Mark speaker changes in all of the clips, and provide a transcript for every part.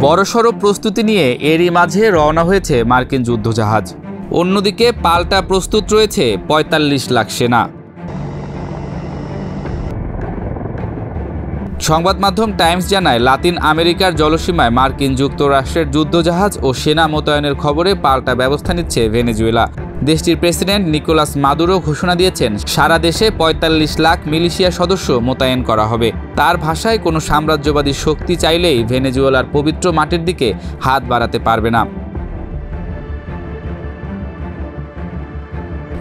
Speaker 1: বড়সড় প্রস্তুতি নিয়ে এরই মাঝে রওনা হয়েছে মার্কিন যুদ্ধজাহাজ। অন্যদিকে পাল্টা প্রস্তুত রয়েছে ৪৫ লাখ সেনা। সংবাদ মাধ্যম টাইমস জানায়, লাতিন আমেরিকার জলসীমায় মার্কিন যুক্তরাষ্ট্রের যুদ্ধজাহাজ ও সেনা মোতায়েনের খবরে পাল্টা ব্যবস্থা নিচ্ছে ভেনেজুয়েলা। দেশটির প্রেসিডেন্ট নিকোলাস মাদুরো ঘোষণা দিয়েছেন, সারা দেশে ৪৫ লাখ মিলিশিয়া সদস্য মোতায়েন করা হবে। তার ভাষায়, কোনো সাম্রাজ্যবাদী শক্তি চাইলেই ভেনেজুয়েলার পবিত্র মাটির দিকে হাত বাড়াতে পারবে না।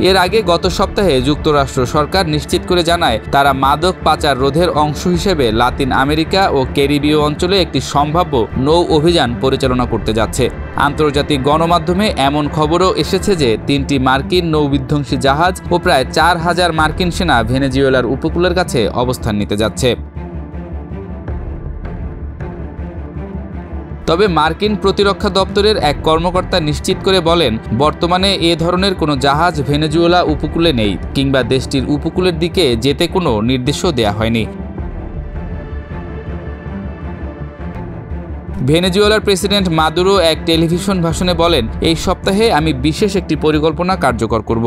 Speaker 1: এর আগে গত সপ্তাহে যুক্তরাষ্ট্র সরকার নিশ্চিত করে জানায়, তারা মাদক পাচার রোধের অংশ হিসেবে লাতিন আমেরিকা ও ক্যারিবীয় অঞ্চলে একটি সম্ভাব্য নৌ অভিযান পরিচালনা করতে যাচ্ছে। আন্তর্জাতিক গণমাধ্যমে এমন খবরও এসেছে যে ৩টি মার্কিন নৌবিধ্বংসী জাহাজ ও প্রায় ৪,০০০ মার্কিন সেনা ভেনেজুয়েলার উপকূলের কাছে অবস্থান নিতে যাচ্ছে। তবে মার্কিন প্রতিরক্ষা দপ্তরের এক কর্মকর্তা নিশ্চিত করে বলেন, বর্তমানে এ ধরনের কোনো জাহাজ ভেনেজুয়েলা উপকূলে নেই কিংবা দেশটির উপকূলের দিকে যেতে কোনো নির্দেশও দেয়া হয়নি। ভেনেজুয়েলার প্রেসিডেন্ট মাদুরো এক টেলিভিশন ভাষণে বলেন, এই সপ্তাহে আমি বিশেষ একটি পরিকল্পনা কার্যকর করব।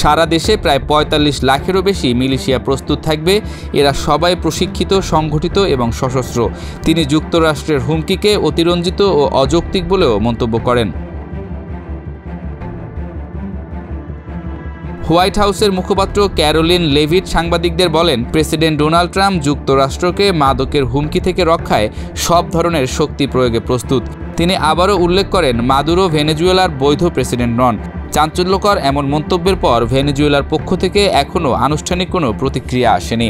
Speaker 1: সারা দেশে প্রায় ৪৫ লাখেরও বেশি মিলিশিয়া প্রস্তুত থাকবে। এরা সবাই প্রশিক্ষিত, সংগঠিত এবং সশস্ত্র। তিনি যুক্তরাষ্ট্রের হুমকিকে অতিরঞ্জিত ও অযৌক্তিক বলেও মন্তব্য করেন। হোয়াইট হাউসের মুখপাত্র ক্যারোলিন লেভিট সাংবাদিকদের বলেন, প্রেসিডেন্ট ডোনাল্ড ট্রাম্প যুক্তরাষ্ট্রকে মাদকের হুমকি থেকে রক্ষায় সব ধরনের শক্তি প্রয়োগে প্রস্তুত। তিনি আবারও উল্লেখ করেন, মাদুরো ভেনেজুয়েলার বৈধ প্রেসিডেন্ট নন। চাঞ্চল্যকর এমন মন্তব্যের পর ভেনেজুয়েলার পক্ষ থেকে এখনও আনুষ্ঠানিক কোনো প্রতিক্রিয়া আসেনি।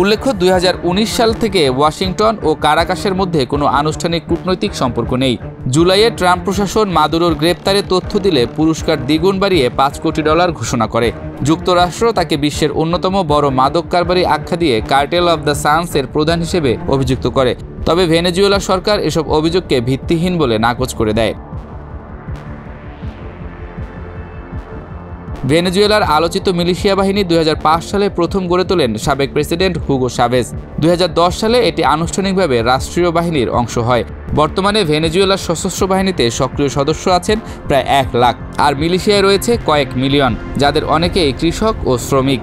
Speaker 1: উল্লেখ্য, ২০১৯ সাল থেকে ওয়াশিংটন ও কারাকাসের মধ্যে কোনো আনুষ্ঠানিক কূটনৈতিক সম্পর্ক নেই। জুলাইয়ে ট্রাম্প প্রশাসন মাদুরোর গ্রেপ্তারে তথ্য দিলে পুরস্কার দ্বিগুণ বাড়িয়ে $৫ কোটি ঘোষণা করে। যুক্তরাষ্ট্র তাকে বিশ্বের অন্যতম বড় মাদক কারবারি আখ্যা দিয়ে কার্টেল অব দ্য সানস এর প্রধান হিসেবে অভিযুক্ত করে। তবে ভেনেজুয়েলা সরকার এসব অভিযোগকে ভিত্তিহীন বলে নাকচ করে দেয়। ভেনেজুয়েলার আলোচিত মিলিশিয়া বাহিনী ২০০৫ সালে প্রথম গড়ে তোলেন সাবেক প্রেসিডেন্ট হুগো চাভেজ। ২০১০ সালে এটি আনুষ্ঠানিকভাবে রাষ্ট্রীয় বাহিনীর অংশ হয়। বর্তমানে ভেনেজুয়েলার সশস্ত্র বাহিনীতে সক্রিয় সদস্য আছেন প্রায় ১ লাখ, আর মিলিশিয়ায় রয়েছে কয়েক মিলিয়ন, যাদের অনেকেই কৃষক ও শ্রমিক।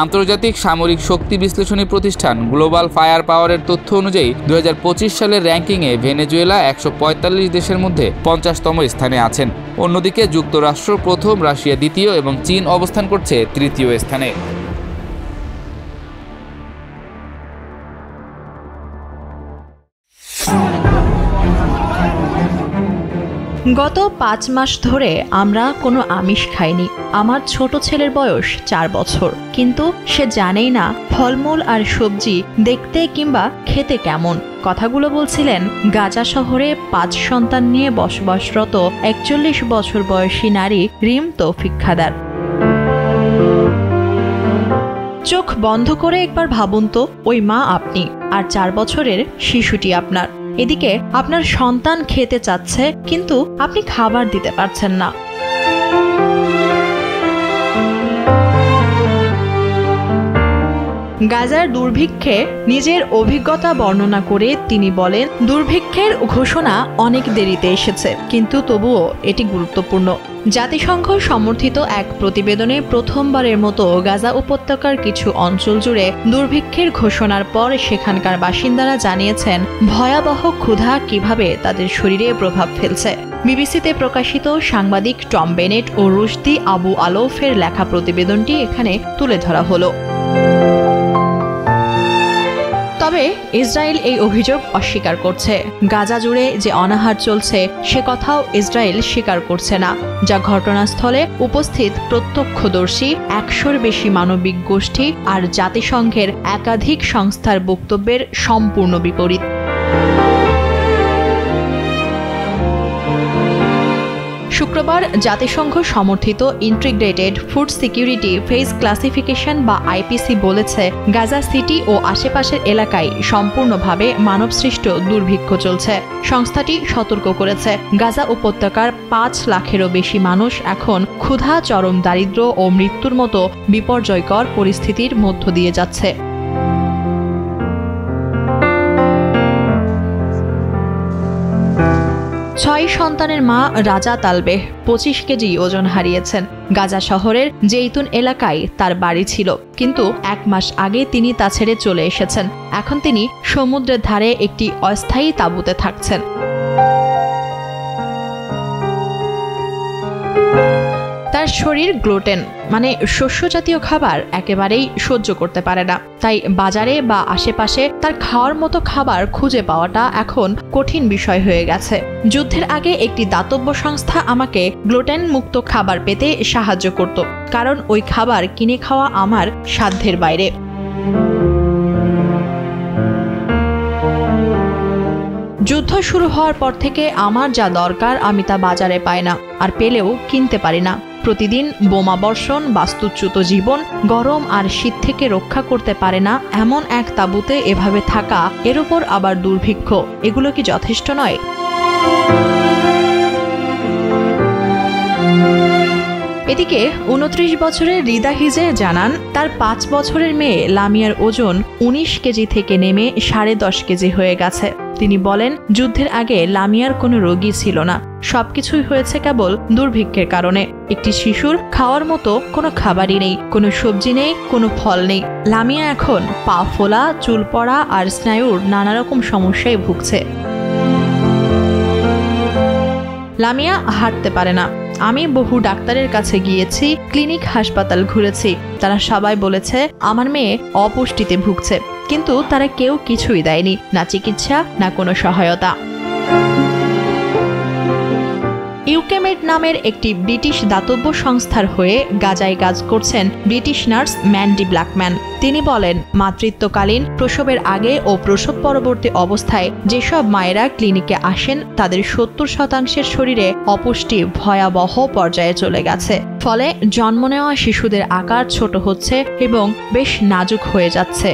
Speaker 1: আন্তর্জাতিক সামরিক শক্তি বিশ্লেষণী প্রতিষ্ঠান গ্লোবাল ফায়ার পাওয়ারের তথ্য অনুযায়ী ২০২৫ সালের র্যাঙ্কিংয়ে ভেনেজুয়েলা ১৪৫ দেশের মধ্যে ৫০তম স্থানে আছেন। অন্যদিকে যুক্তরাষ্ট্র প্রথম, রাশিয়া দ্বিতীয় এবং চীন অবস্থান করছে তৃতীয় স্থানে।
Speaker 2: গত ৫ মাস ধরে আমরা কোনো আমিষ খাইনি। আমার ছোট ছেলের বয়স ৪ বছর, কিন্তু সে জানেই না ফলমূল আর সবজি দেখতে কিংবা খেতে কেমন। কথাগুলো বলছিলেন গাজা শহরে ৫ সন্তান নিয়ে বসবাসরত ৪১ বছর বয়সী নারী রিম তৌফিক খাদার। চোখ বন্ধ করে একবার ভাবুন তো, ওই মা আপনি, আর ৪ বছরের শিশুটি আপনার। এদিকে আপনার সন্তান খেতে চাচ্ছে, কিন্তু আপনি খাবার দিতে পারছেন না। গাজার দুর্ভিক্ষে নিজের অভিজ্ঞতা বর্ণনা করে তিনি বলেন, দুর্ভিক্ষের ঘোষণা অনেক দেরিতে এসেছে, কিন্তু তবুও এটি গুরুত্বপূর্ণ। জাতিসংঘ সমর্থিত এক প্রতিবেদনে প্রথমবারের মতো গাজা উপত্যকার কিছু অঞ্চল জুড়ে দুর্ভিক্ষের ঘোষণার পর সেখানকার বাসিন্দারা জানিয়েছেন ভয়াবহ ক্ষুধা কিভাবে তাদের শরীরে প্রভাব ফেলছে। বিবিসিতে প্রকাশিত সাংবাদিক টম বেনেট ও রুশদি আবু আলৌফের লেখা প্রতিবেদনটি এখানে তুলে ধরা হলো। তবে ইসরায়েল এই অভিযোগ অস্বীকার করছে। গাজা জুড়ে যে অনাহার চলছে সে কথাও ইসরায়েল স্বীকার করছে না, যা ঘটনাস্থলে উপস্থিত প্রত্যক্ষদর্শী ১০০-র বেশি মানবিক গোষ্ঠী আর জাতিসংঘের একাধিক সংস্থার বক্তব্যের সম্পূর্ণ বিপরীত। শুক্রবার জাতিসংঘ সমর্থিত integrated food security phase classification বা আইপিসি বলেছে, গাজা সিটি ও আশেপাশের এলাকায় সম্পূর্ণভাবে মানবসৃষ্ট দুর্ভিক্ষ চলছে। সংস্থাটি সতর্ক করেছে, গাজা উপত্যকার 5 লাখেরও বেশি মানুষ এখন ক্ষুধা, চরম দারিদ্র্য ও মৃত্যুর মতো বিপর্যয়কর পরিস্থিতির মধ্য দিয়ে যাচ্ছে। ছয় সন্তানের মা রাজা তালবেহ 25 কেজি ওজন হারিয়েছেন। গাজা শহরের জেইতুন এলাকায় তার বাড়ি ছিল, কিন্তু 1 মাস আগে তিনি তা ছেড়ে চলে এসেছেন। এখন তিনি সমুদ্রের ধারে একটি অস্থায়ী তাঁবুতে থাকছেন। তার শরীর গ্লুটেন মানে শস্য জাতীয় খাবার একেবারেই সহ্য করতে পারে না, তাই বাজারে বা আশেপাশে তার খাওয়ার মতো খাবার খুঁজে পাওয়াটা এখন কঠিন বিষয় হয়ে গেছে। যুদ্ধের আগে একটি দাতব্য সংস্থা আমাকে গ্লুটেন মুক্ত খাবার পেতে সাহায্য করত, কারণ ওই খাবার কিনে খাওয়া আমার সাধ্যের বাইরে। যুদ্ধ শুরু হওয়ার পর থেকে আমার যা দরকার আমি তা বাজারে পাই না, আর পেলেও কিনতে পারি না। প্রতিদিন বোমা বর্ষণ, বাস্তুচ্যুত জীবন, গরম আর শীত থেকে রক্ষা করতে পারে না এমন এক তাঁবুতে এভাবে থাকা, এর উপর আবার দুর্ভিক্ষ, এগুলো কি যথেষ্ট নয়? এদিকে 29 বছরের রিদা হিজে জানান, তার 5 বছরের মেয়ে লামিয়ার ওজন 19 কেজি থেকে নেমে 10.5 কেজি হয়ে গেছে। তিনি বলেন, যুদ্ধের আগে লামিয়ার কোনো রোগী ছিল না, সবকিছুই হয়েছে কেবল দুর্ভিক্ষের কারণে। একটি শিশুর খাওয়ার মতো কোনো খাবারই নেই, কোনো সবজি নেই, কোনো ফল নেই। লামিয়া এখন পা ফোলা, চুল পড়া আর স্নায়ুর নানা রকম সমস্যায় ভুগছে। লামিয়া হাঁটতে পারে না। আমি বহু ডাক্তারের কাছে গিয়েছি, ক্লিনিক, হাসপাতাল ঘুরেছি, তারা সবাই বলেছে আমার মেয়ে অপুষ্টিতে ভুগছে, কিন্তু তারা কেউ কিছুই দেয়নি, না চিকিৎসা না কোনো সহায়তা। ইউকেমেড নামের একটি ব্রিটিশ দাতব্য সংস্থার হয়ে গাজায় কাজ করছেন ব্রিটিশ নার্স ম্যান্ডি ব্ল্যাকম্যান। তিনি বলেন, মাতৃত্বকালীন, প্রসবের আগে ও প্রসব পরবর্তী অবস্থায় যেসব মায়েরা ক্লিনিকে আসেন তাদের 70% শরীরে অপুষ্টি ভয়াবহ পর্যায়ে চলে গেছে। ফলে জন্ম নেওয়া শিশুদের আকার ছোট হচ্ছে এবং বেশ নাজুক হয়ে যাচ্ছে।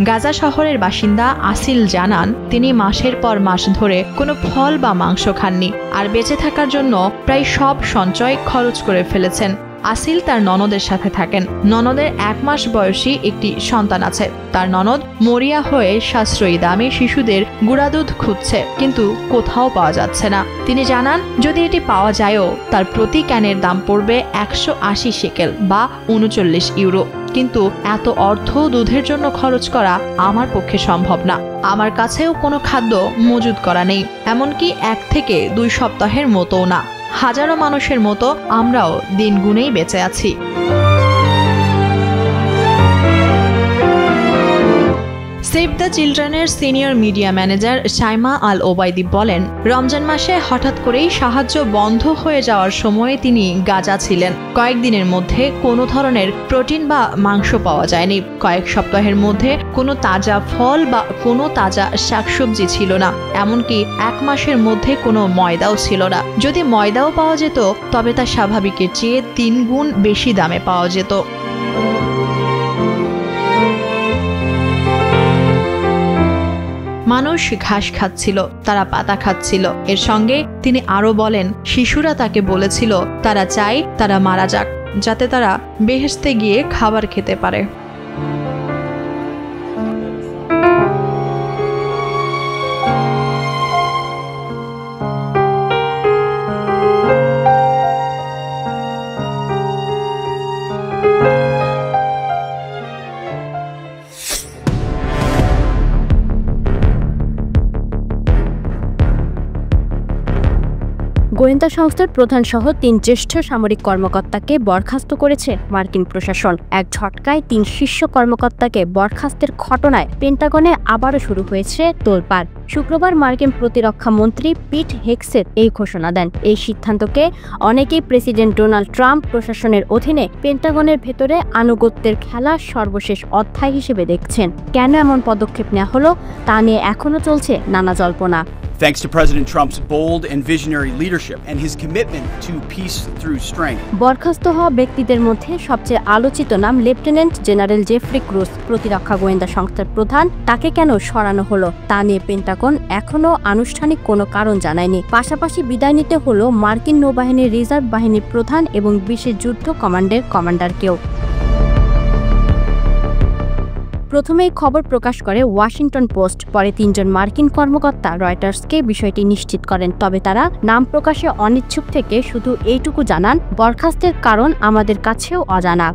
Speaker 2: গাজা শহরের বাসিন্দা আসিল জানান, তিনি মাসের পর মাস ধরে কোনো ফল বা মাংস খাননি, আর বেঁচে থাকার জন্য প্রায় সব সঞ্চয় খরচ করে ফেলেছেন। আসিল তার ননদের সাথে থাকেন। ননদের 1 মাস বয়সী একটি সন্তান আছে। তার ননদ মরিয়া হয়ে সাশ্রয়ী দামে শিশুদের গুঁড়া দুধ খুঁজছে, কিন্তু কোথাও পাওয়া যাচ্ছে না। তিনি জানান, যদি এটি পাওয়া যায়ও তার প্রতি ক্যানের দাম পড়বে 180 শেকেল বা 39 ইউরো। কিন্তু এত অর্থ দুধের জন্য খরচ করা আমার পক্ষে সম্ভব না। আমার কাছেও কোনো খাদ্য মজুদ করা নেই, এমনকি 1 থেকে 2 সপ্তাহের মতোও না। হাজারো মানুষের মতো আমরাও দিন গুনেই বেঁচে আছি। সেভ দ্য চিলড্রেনের senior media manager Shaima Al Obaidi বলেন, রমজান মাসে হঠাৎ করেই সাহায্য বন্ধ হয়ে যাওয়ার সময়ে তিনি গাজা ছিলেন। কয়েকদিনের মধ্যে কোনো ধরনের প্রোটিন বা মাংস পাওয়া যায়নি। কয়েক সপ্তাহের মধ্যে কোনো তাজা ফল বা কোনো তাজা শাকসবজি ছিল না। এমনকি 1 মাসের মধ্যে কোনো ময়দাও ছিল না। যদি ময়দাও পাওয়া যেত তবে তা স্বাভাবিকের চেয়ে 3 গুণ বেশি দামে পাওয়া যেত। মানুষ ঘাস খাচ্ছিল, তারা পাতা খাচ্ছিল। এর সঙ্গে তিনি আরো বলেন, শিশুরা তাকে বলেছিল তারা চায় তারা মারা যাক, যাতে তারা বেহেশতে গিয়ে খাবার খেতে পারে।
Speaker 3: গোয়েন্দা সংস্থার প্রধান সহ 3 জ্যেষ্ঠ সামরিক কর্মকর্তাকে বরখাস্ত করেছে মার্কিন প্রশাসন। এক ঝটকায় 3 শীর্ষ কর্মকর্তাকে বরখাস্তের ঘটনায় পেন্টাগনে আবারও শুরু হয়েছে তোলপাড়। শুক্রবার মার্কিন প্রতিরক্ষা মন্ত্রী পিট হেগসেট এই ঘোষণা দেন। এই সিদ্ধান্তকে অনেকেই প্রেসিডেন্ট ডোনাল্ড ট্রাম্প প্রশাসনের অধীনে পেন্টাগনের ভেতরে আনুগত্যের খেলার সর্বশেষ অধ্যায় হিসেবে দেখছেন। কেন এমন পদক্ষেপ নেওয়া হলো তা নিয়ে এখনও চলছে নানা জল্পনা।
Speaker 4: Thanks to President Trump's bold and visionary leadership and his commitment to peace through strength.
Speaker 3: বরখাস্ত হওয়া ব্যক্তিদের মধ্যে সবচেয়ে আলোচিত নাম লেফটেন্যান্ট জেনারেল জেফ্রি ক্রুজ, প্রতিরক্ষা গোয়েন্দা সংস্থার প্রধান। তাকে কেন সরানো হলো তা নিয়ে পেন্টাগন এখনও আনুষ্ঠানিক কোনো কারণ জানায়নি। পাশাপাশি বিদায় নিতে হলো মার্কিন নৌবাহিনীর রিজার্ভ বাহিনীর প্রধান এবং বিশেষ যুদ্ধ কমান্ডের কমান্ডারকেও। প্রথমেই খবর প্রকাশ করে ওয়াশিংটন পোস্ট, পরে 3 জন মার্কিন কর্মকর্তা রয়টার্সকে বিষয়টি নিশ্চিত করেন। তবে তারা নাম প্রকাশে অনিচ্ছুক থেকে শুধু এইটুকু জানান, বরখাস্তের কারণ আমাদের কাছেও অজানা।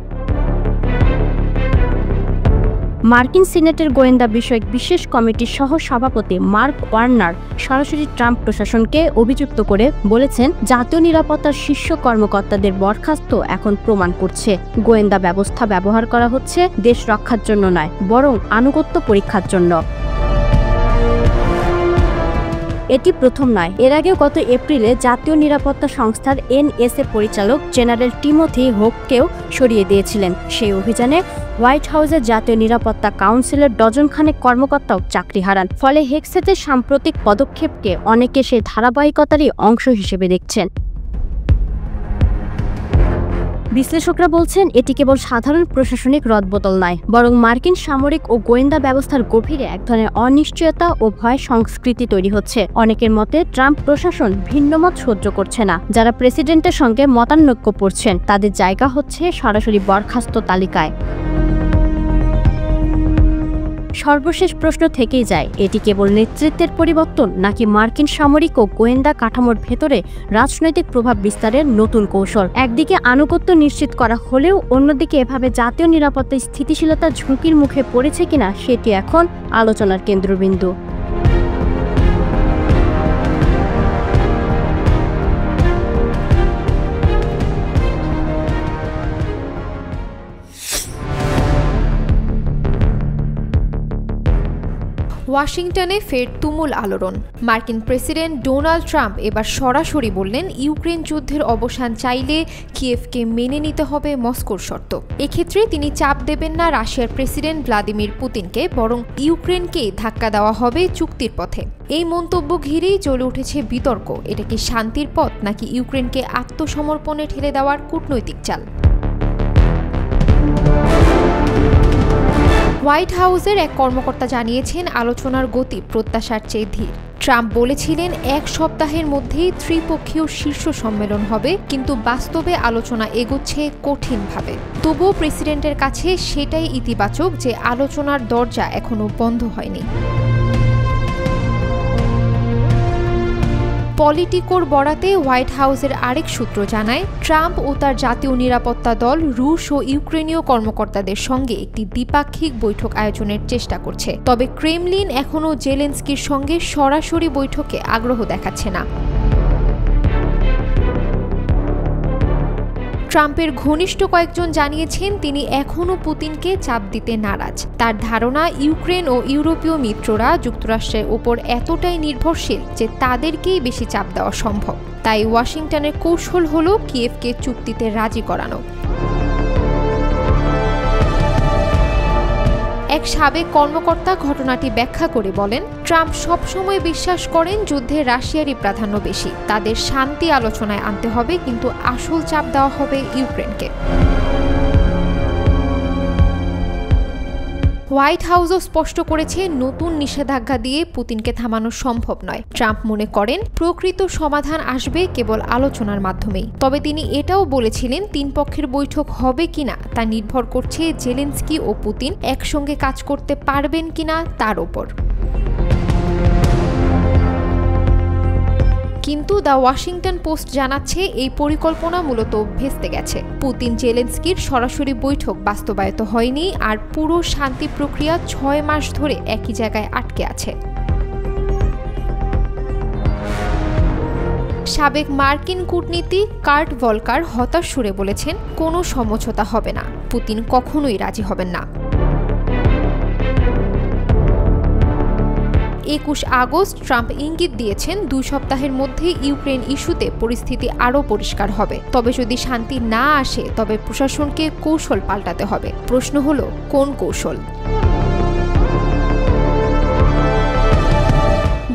Speaker 3: মার্কিন সিনেটের গোয়েন্দা বিষয়ক বিশেষ কমিটির সহ সভাপতি মার্ক ওয়ার্নার সরাসরি ট্রাম্প প্রশাসনকে অভিযুক্ত করে বলেছেন, জাতীয় নিরাপত্তার শীর্ষ কর্মকর্তাদের বরখাস্ত এখন প্রমাণ করছে গোয়েন্দা ব্যবস্থা ব্যবহার করা হচ্ছে দেশ রক্ষার জন্য নয়, বরং আনুগত্য পরীক্ষার জন্য। এটি প্রথম নয়, এর আগেও গত এপ্রিলে জাতীয় নিরাপত্তা সংস্থার NSA পরিচালক জেনারেল টিমোথি হোককেও সরিয়ে দিয়েছিলেন। সেই অভিযানে হোয়াইট হাউসের জাতীয় নিরাপত্তা কাউন্সিলের ডজনখানেক কর্মকর্তাও চাকরি হারান। ফলে হেক্সেটের সাম্প্রতিক পদক্ষেপকে অনেকে সেই ধারাবাহিকতারই অংশ হিসেবে দেখছেন। বিশ্লেষকরা বলছেন, এটি কেবল সাধারণ প্রশাসনিক রদবদল নয়, বরং মার্কিন সামরিক ও গোয়েন্দা ব্যবস্থার গভীরে এক ধরনের অনিশ্চয়তা ও ভয় সংস্কৃতি তৈরি হচ্ছে। অনেকের মতে ট্রাম্প প্রশাসন ভিন্নমত সহ্য করছে না। যারা প্রেসিডেন্টের সঙ্গে মতানৈক্য করছেন তাদের জায়গা হচ্ছে সরাসরি বরখাস্ত তালিকায়। সর্বশেষ প্রশ্ন থেকেই যায়, এটি কেবল নেতৃত্বের পরিবর্তন নাকি মার্কিন সামরিক ও গোয়েন্দা কাঠামোর ভেতরে রাজনৈতিক প্রভাব বিস্তারের নতুন কৌশল? একদিকে আনুগত্য নিশ্চিত করা হলেও অন্যদিকে এভাবে জাতীয় নিরাপত্তা স্থিতিশীলতা ঝুঁকির মুখে পড়েছে কিনা সেটি এখন আলোচনার কেন্দ্রবিন্দু।
Speaker 5: ওয়াশিংটনে ফের তুমুল আলোড়ন। মার্কিন প্রেসিডেন্ট ডোনাল্ড ট্রাম্প এবার সরাসরি বললেন, ইউক্রেন যুদ্ধের অবসান চাইলে কিয়েভকে মেনে নিতে হবে মস্কোর শর্ত। এক্ষেত্রে তিনি চাপ দেবেন না রাশিয়ার প্রেসিডেন্ট ভ্লাদিমির পুতিনকে, বরং ইউক্রেনকে ধাক্কা দেওয়া হবে চুক্তির পথে। এই মন্তব্য ঘিরেই জ্বলে উঠেছে বিতর্ক। এটা কি শান্তির পথ নাকি ইউক্রেনকে আত্মসমর্পণে ঠেলে দেওয়ার কূটনৈতিক চাল? হোয়াইট হাউসের এক কর্মকর্তা জানিয়েছেন, আলোচনার গতি প্রত্যাশার চেয়ে ধীর। ট্রাম্প বলেছিলেন 1 সপ্তাহের মধ্যেই ত্রিপক্ষীয় শীর্ষ সম্মেলন হবে, কিন্তু বাস্তবে আলোচনা এগোচ্ছে কঠিনভাবে। তবুও প্রেসিডেন্টের কাছে সেটাই ইতিবাচক যে আলোচনার দরজা এখনো বন্ধ হয়নি। পলিটিকোর বরাতে হোয়াইট হাউসের আরেক সূত্র জানায়, ট্রাম্প ও তার জাতীয় নিরাপত্তা দল রুশ ও ইউক্রেনীয় কর্মকর্তাদের সঙ্গে একটি দ্বিপাক্ষিক বৈঠক আয়োজনের চেষ্টা করছে। তবে ক্রেমলিন এখনও জেলেনস্কির সঙ্গে সরাসরি বৈঠকে আগ্রহ দেখাচ্ছে না। ট্রাম্পের ঘনিষ্ঠ কয়েকজন জানিয়েছেন, তিনি এখনও পুতিনকে চাপ দিতে নারাজ। তার ধারণা, ইউক্রেন ও ইউরোপীয় মিত্ররা যুক্তরাষ্ট্রের ওপর এতটাই নির্ভরশীল যে তাদেরকেই বেশি চাপ দেওয়া সম্ভব। তাই ওয়াশিংটনের কৌশল হলো কিয়েভকে চুক্তিতে রাজি করানো। এক সাবেক কর্মকর্তা ঘটনাটি ব্যাখ্যা করে বলেন, ট্রাম্প সবসময় বিশ্বাস করেন যুদ্ধে রাশিয়ারই প্রাধান্য বেশি। তাদের শান্তি আলোচনায় আনতে হবে, কিন্তু আসল চাপ দেওয়া হবে ইউক্রেনকে। হোয়াইট হাউসও স্পষ্ট করেছে, নতুন নিষেধাজ্ঞা দিয়ে পুতিনকে থামানো সম্ভব নয়। ট্রাম্প মনে করেন প্রকৃত সমাধান আসবে কেবল আলোচনার মাধ্যমেই। তবে তিনি এটাও বলেছিলেন, 3 পক্ষের বৈঠক হবে কিনা তা নির্ভর করছে জেলেনস্কি ও পুতিন একসঙ্গে কাজ করতে পারবেন কিনা তার ওপর। কিন্তু দ্য ওয়াশিংটন পোস্ট জানাচ্ছে, এই পরিকল্পনা মূলত ভেস্তে গেছে। পুতিন জেলেনস্কির সরাসরি বৈঠক বাস্তবায়িত হয়নি, আর পুরো শান্তি প্রক্রিয়া 6 মাস ধরে একই জায়গায় আটকে আছে। সাবেক মার্কিন কূটনীতিক কার্ট ভলকার হতাশ সুরে বলেছেন, কোনো সমঝোতা হবে না, পুতিন কখনোই রাজি হবেন না। 21 আগস্ট ট্রাম্প ইঙ্গিত দিয়েছেন, 2 সপ্তাহের মধ্যে ইউক্রেন ইস্যুতে পরিস্থিতি আরও পরিষ্কার হবে। তবে যদি শান্তি না আসে তবে প্রশাসনকে কৌশল পাল্টাতে হবে। প্রশ্ন হলো, কোন কৌশল?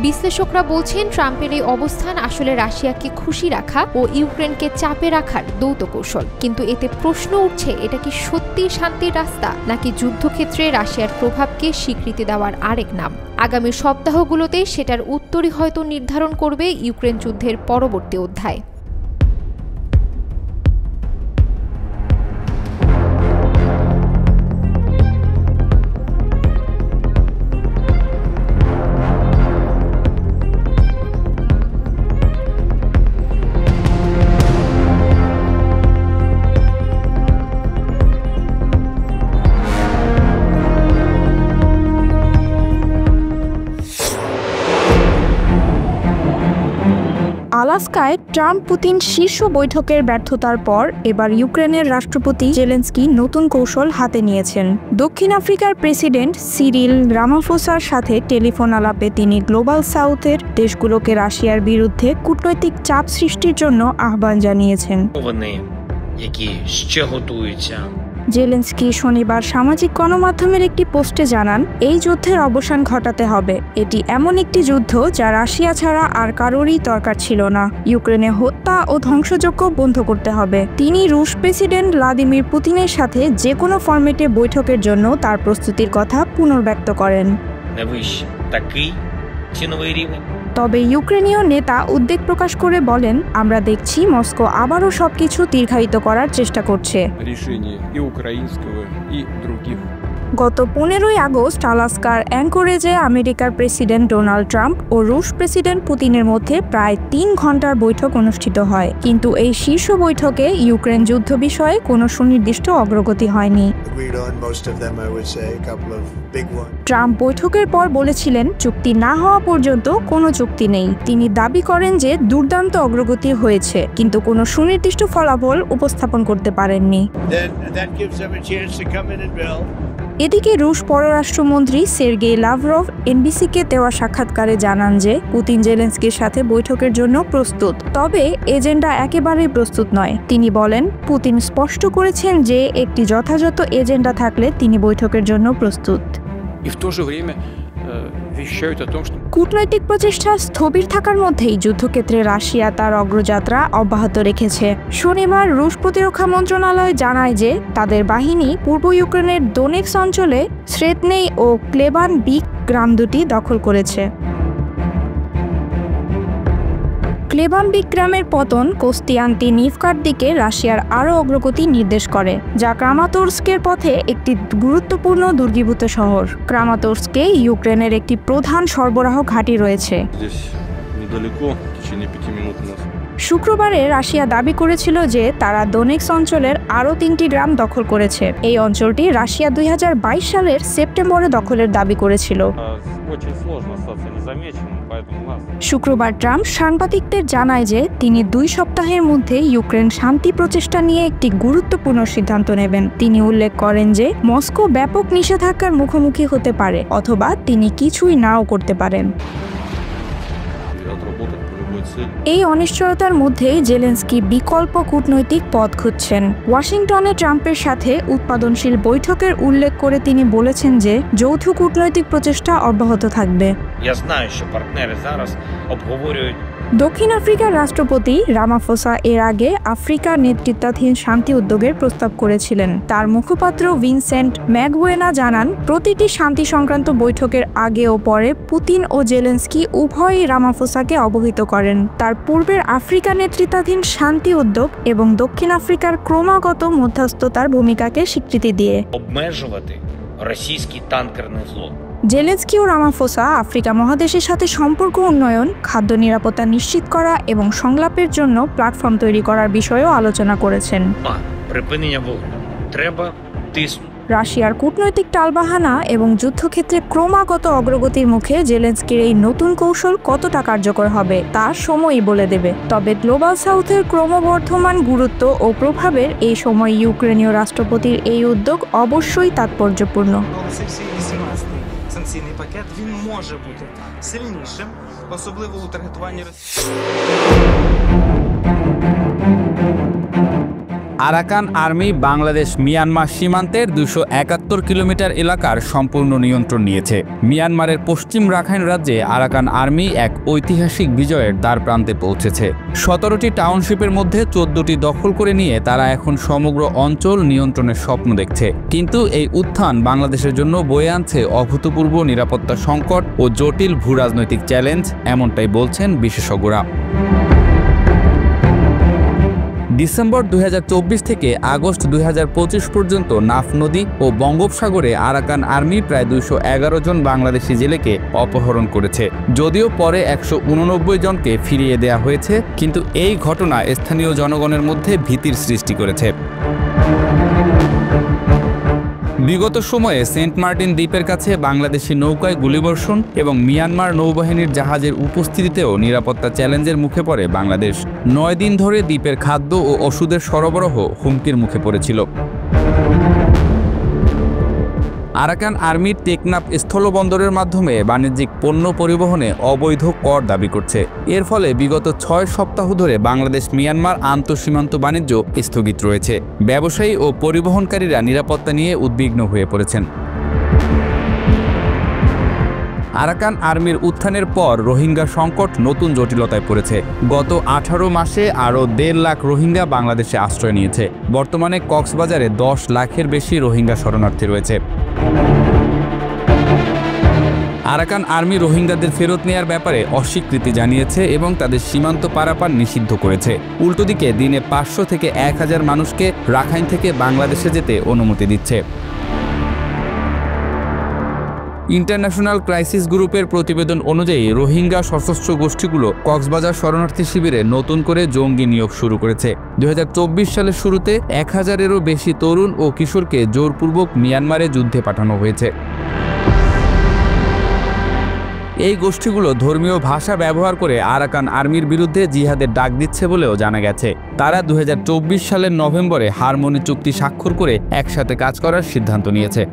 Speaker 5: বিশ্লেষকরা বলছেন ট্রাম্পের এই অবস্থান আসলে রাশিয়াকে খুশি রাখা ও ইউক্রেনকে চাপে রাখার দ্বৈত কৌশল। কিন্তু এতে প্রশ্ন উঠছে, এটা কি সত্যি শান্তির রাস্তা, নাকি যুদ্ধক্ষেত্রে রাশিয়ার প্রভাবকে স্বীকৃতি দেওয়ার আরেক নাম? আগামী সপ্তাহগুলোতে সেটার উত্তরই হয়তো নির্ধারণ করবে ইউক্রেন যুদ্ধের পরবর্তী অধ্যায়।
Speaker 6: আলাস্কায় ট্রাম্প পুতিন শীর্ষ বৈঠকের ব্যর্থতার পর এবার ইউক্রেনের রাষ্ট্রপতি জেলেনস্কি নতুন কৌশল হাতে নিয়েছেন। দক্ষিণ আফ্রিকার প্রেসিডেন্ট সিরিল রামাফোসার সাথে টেলিফোন আলাপে তিনি গ্লোবাল সাউথের দেশগুলোকে রাশিয়ার বিরুদ্ধে কূটনৈতিক চাপ সৃষ্টির জন্য আহ্বান জানিয়েছেন। জেলেনস্কি শনিবার সামাজিক গণমাধ্যমের একটি পোস্টে জানান, এই যুদ্ধের অবসান ঘটাতে হবে। এটি এমন একটি যুদ্ধ যা রাশিয়া ছাড়া আর কারোরই দরকার ছিল না। ইউক্রেনে হত্যা ও ধ্বংসযজ্ঞ বন্ধ করতে হবে। তিনি রুশ প্রেসিডেন্ট ভ্লাদিমির পুতিনের সাথে যে কোনো ফরম্যাটে বৈঠকের জন্য তার প্রস্তুতির কথা পুনর্ব্যক্ত করেন। তবে ইউক্রেনীয় নেতা উদ্বেগ প্রকাশ করে বলেন, আমরা দেখছি মস্কো আবারও সবকিছু দীর্ঘায়িত করার চেষ্টা করছে। গত 15ই আগস্ট আলাস্কার অ্যাঙ্করেজে আমেরিকার প্রেসিডেন্ট ডোনাল্ড ট্রাম্প ও রুশ প্রেসিডেন্ট পুতিনের মধ্যে প্রায় 3 ঘন্টার বৈঠক অনুষ্ঠিত হয়, কিন্তু এই শীর্ষ বৈঠকে ইউক্রেন যুদ্ধ বিষয়ে কোনো সুনির্দিষ্ট অগ্রগতি হয়নি। ট্রাম্প বৈঠকের পর বলেছিলেন, চুক্তি না হওয়া পর্যন্ত কোনো চুক্তি নেই। তিনি দাবি করেন যে দুর্দান্ত অগ্রগতি হয়েছে, কিন্তু কোনো সুনির্দিষ্ট ফলাফল উপস্থাপন করতে পারেননি। এদিকে রুশ পররাষ্ট্রমন্ত্রী সের্গেই লাভরভ এনবিসিকে দেওয়া সাক্ষাৎকারে জানান যে পুতিন জেলেনস্কির সাথে বৈঠকের জন্য প্রস্তুত, তবে এজেন্ডা একেবারেই প্রস্তুত নয়। তিনি বলেন, পুতিন স্পষ্ট করেছেন যে একটি যথাযথ এজেন্ডা থাকলে তিনি বৈঠকের জন্য প্রস্তুত। কূটনৈতিক প্রচেষ্টা স্থবির থাকার মধ্যেই যুদ্ধক্ষেত্রে রাশিয়া তার অগ্রযাত্রা অব্যাহত রেখেছে। শনিবার রুশ প্রতিরক্ষা মন্ত্রণালয় জানায় যে তাদের বাহিনী পূর্ব ইউক্রেনের দোনেক্স অঞ্চলে স্রেতনেই ও ক্লেবান বিক গ্রাম দুটি দখল করেছে। ক্লেবাম্বিক গ্রামের পতন কোস্তিয়ান্তিনিভকার দিকে রাশিয়ার আরও অগ্রগতি নির্দেশ করে, যা ক্রামাতোর্স্কের পথে একটি গুরুত্বপূর্ণ দুর্গীভূত শহর। ক্রামাতোর্স্কে ইউক্রেনের একটি প্রধান সরবরাহ ঘাঁটি রয়েছে। শুক্রবারে রাশিয়া দাবি করেছিল যে তারা দোনেক্স অঞ্চলের আরও 3টি গ্রাম দখল করেছে। এই অঞ্চলটি রাশিয়া 2022 সালের সেপ্টেম্বরে দখলের দাবি করেছিল। শুক্রবার ট্রাম্প সাংবাদিকদের জানায় যে তিনি 2 সপ্তাহের মধ্যে ইউক্রেন শান্তি প্রচেষ্টা নিয়ে একটি গুরুত্বপূর্ণ সিদ্ধান্ত নেবেন। তিনি উল্লেখ করেন যে মস্কো ব্যাপক নিষেধাজ্ঞার মুখোমুখি হতে পারে, অথবা তিনি কিছুই নাও করতে পারেন। এই অনিশ্চয়তার মধ্যেই জেলেনস্কি বিকল্প কূটনৈতিক পথ খুঁজছেন। ওয়াশিংটনে ট্রাম্পের সাথে উৎপাদনশীল বৈঠকের উল্লেখ করে তিনি বলেছেন যে যৌথ কূটনৈতিক প্রচেষ্টা অব্যাহত থাকবে। দক্ষিণ আফ্রিকার রাষ্ট্রপতি রামাফোসা এর আগে আফ্রিকা নেতৃত্বাধীন শান্তি উদ্যোগের প্রস্তাব করেছিলেন। তার মুখপাত্র ভিনসেন্ট ম্যাগুয়েনা জানান, প্রতিটি শান্তি সংক্রান্ত বৈঠকের আগে ও পরে পুতিন ও জেলেনস্কি উভয়ই রামাফোসাকে অবহিত করেন তার পূর্বের আফ্রিকা নেতৃত্বাধীন শান্তি উদ্যোগ এবং দক্ষিণ আফ্রিকার ক্রমাগত মধ্যস্থতার ভূমিকাকে স্বীকৃতি দিয়ে। জেলেনস্কি ও রামাফোসা আফ্রিকা মহাদেশের সাথে সম্পর্ক উন্নয়ন, খাদ্য নিরাপত্তা নিশ্চিত করা এবং সংলাপের জন্য প্ল্যাটফর্ম তৈরি করার বিষয়েও আলোচনা করেছেন। রাশিয়ার কূটনৈতিক টালবাহানা এবং যুদ্ধক্ষেত্রে ক্রমাগত অগ্রগতির মুখে জেলেনস্কির এই নতুন কৌশল কতটা কার্যকর হবে তা সময়ই বলে দেবে। তবে গ্লোবাল সাউথের ক্রমবর্ধমান গুরুত্ব ও প্রভাবের এই সময় ইউক্রেনীয় রাষ্ট্রপতির এই উদ্যোগ অবশ্যই তাৎপর্যপূর্ণ।
Speaker 7: Санкційний пакет, він може бути сильнішим, особливо у таргетуванні Росії.
Speaker 1: আরাকান আর্মি বাংলাদেশ মিয়ানমার সীমান্তের 271 কিলোমিটার এলাকার সম্পূর্ণ নিয়ন্ত্রণ নিয়েছে। মিয়ানমারের পশ্চিম রাখাইন রাজ্যে আরাকান আর্মি এক ঐতিহাসিক বিজয়ের দ্বারপ্রান্তে পৌঁছেছে। 17টি টাউনশিপের মধ্যে 14টি দখল করে নিয়ে তারা এখন সমগ্র অঞ্চল নিয়ন্ত্রণের স্বপ্ন দেখছে। কিন্তু এই উত্থান বাংলাদেশের জন্য বয়ে আনছে অভূতপূর্ব নিরাপত্তা সংকট ও জটিল ভূরাজনৈতিক চ্যালেঞ্জ, এমনটাই বলছেন বিশেষজ্ঞরা। ডিসেম্বর 2024 থেকে আগস্ট 2025 পর্যন্ত নাফ নদী ও বঙ্গোপসাগরে আরাকান আর্মি প্রায় 211 জন বাংলাদেশি জেলেকে অপহরণ করেছে। যদিও পরে 189 জনকে ফিরিয়ে দেয়া হয়েছে, কিন্তু এই ঘটনা স্থানীয় জনগণের মধ্যে ভীতির সৃষ্টি করেছে। বিগত সময়ে সেন্ট মার্টিন দ্বীপের কাছে বাংলাদেশি নৌকায় গুলিবর্ষণ এবং মিয়ানমার নৌবাহিনীর জাহাজের উপস্থিতিতেও নিরাপত্তা চ্যালেঞ্জের মুখে পড়ে বাংলাদেশ। 9 দিন ধরে দ্বীপের খাদ্য ও ওষুধের সরবরাহ হুমকির মুখে পড়েছিল। আরাকান আর্মি টেকনাফ স্থলবন্দরের মাধ্যমে বাণিজ্যিক পণ্য পরিবহনে অবৈধ কর দাবি করছে। এর ফলে বিগত 6 সপ্তাহ ধরে বাংলাদেশ মিয়ানমার আন্তঃসীমান্ত বাণিজ্য স্থগিত রয়েছে। ব্যবসায়ী ও পরিবহনকারীরা নিরাপত্তা নিয়ে উদ্বিগ্ন হয়ে পড়েছেন। আরাকান আর্মির উত্থানের পর রোহিঙ্গা সংকট নতুন জটিলতায় পড়েছে। গত 18 মাসে আরও 1.5 লাখ রোহিঙ্গা বাংলাদেশে আশ্রয় নিয়েছে। বর্তমানে কক্সবাজারে 10 লাখের বেশি রোহিঙ্গা শরণার্থী রয়েছে। আরাকান আর্মি রোহিঙ্গাদের ফেরত নেয়ার ব্যাপারে অস্বীকৃতি জানিয়েছে এবং তাদের সীমান্ত পারাপার নিষিদ্ধ করেছে। উল্টোদিকে দিনে 500 থেকে 1000 মানুষকে রাখাইন থেকে বাংলাদেশে যেতে অনুমতি দিচ্ছে। ইন্টারন্যাশনাল ক্রাইসিস গ্রুপের প্রতিবেদন অনুযায়ী রোহিঙ্গা সশস্ত্র গোষ্ঠীগুলো কক্সবাজার শরণার্থী শিবিরে নতুন করে জঙ্গি নিয়োগ শুরু করেছে। 2024 সালের শুরুতে 1000-এরও বেশি তরুণ ও কিশোরকে জোরপূর্বক মিয়ানমারে যুদ্ধে পাঠানো হয়েছে। এই গোষ্ঠীগুলো ধর্মীয় ভাষা ব্যবহার করে আরাকান আর্মির বিরুদ্ধে জিহাদের ডাক দিচ্ছে বলেও জানা গেছে। তারা 2024 সালের নভেম্বরে হারমোনি চুক্তি স্বাক্ষর করে একসাথে কাজ করার সিদ্ধান্ত নিয়েছে।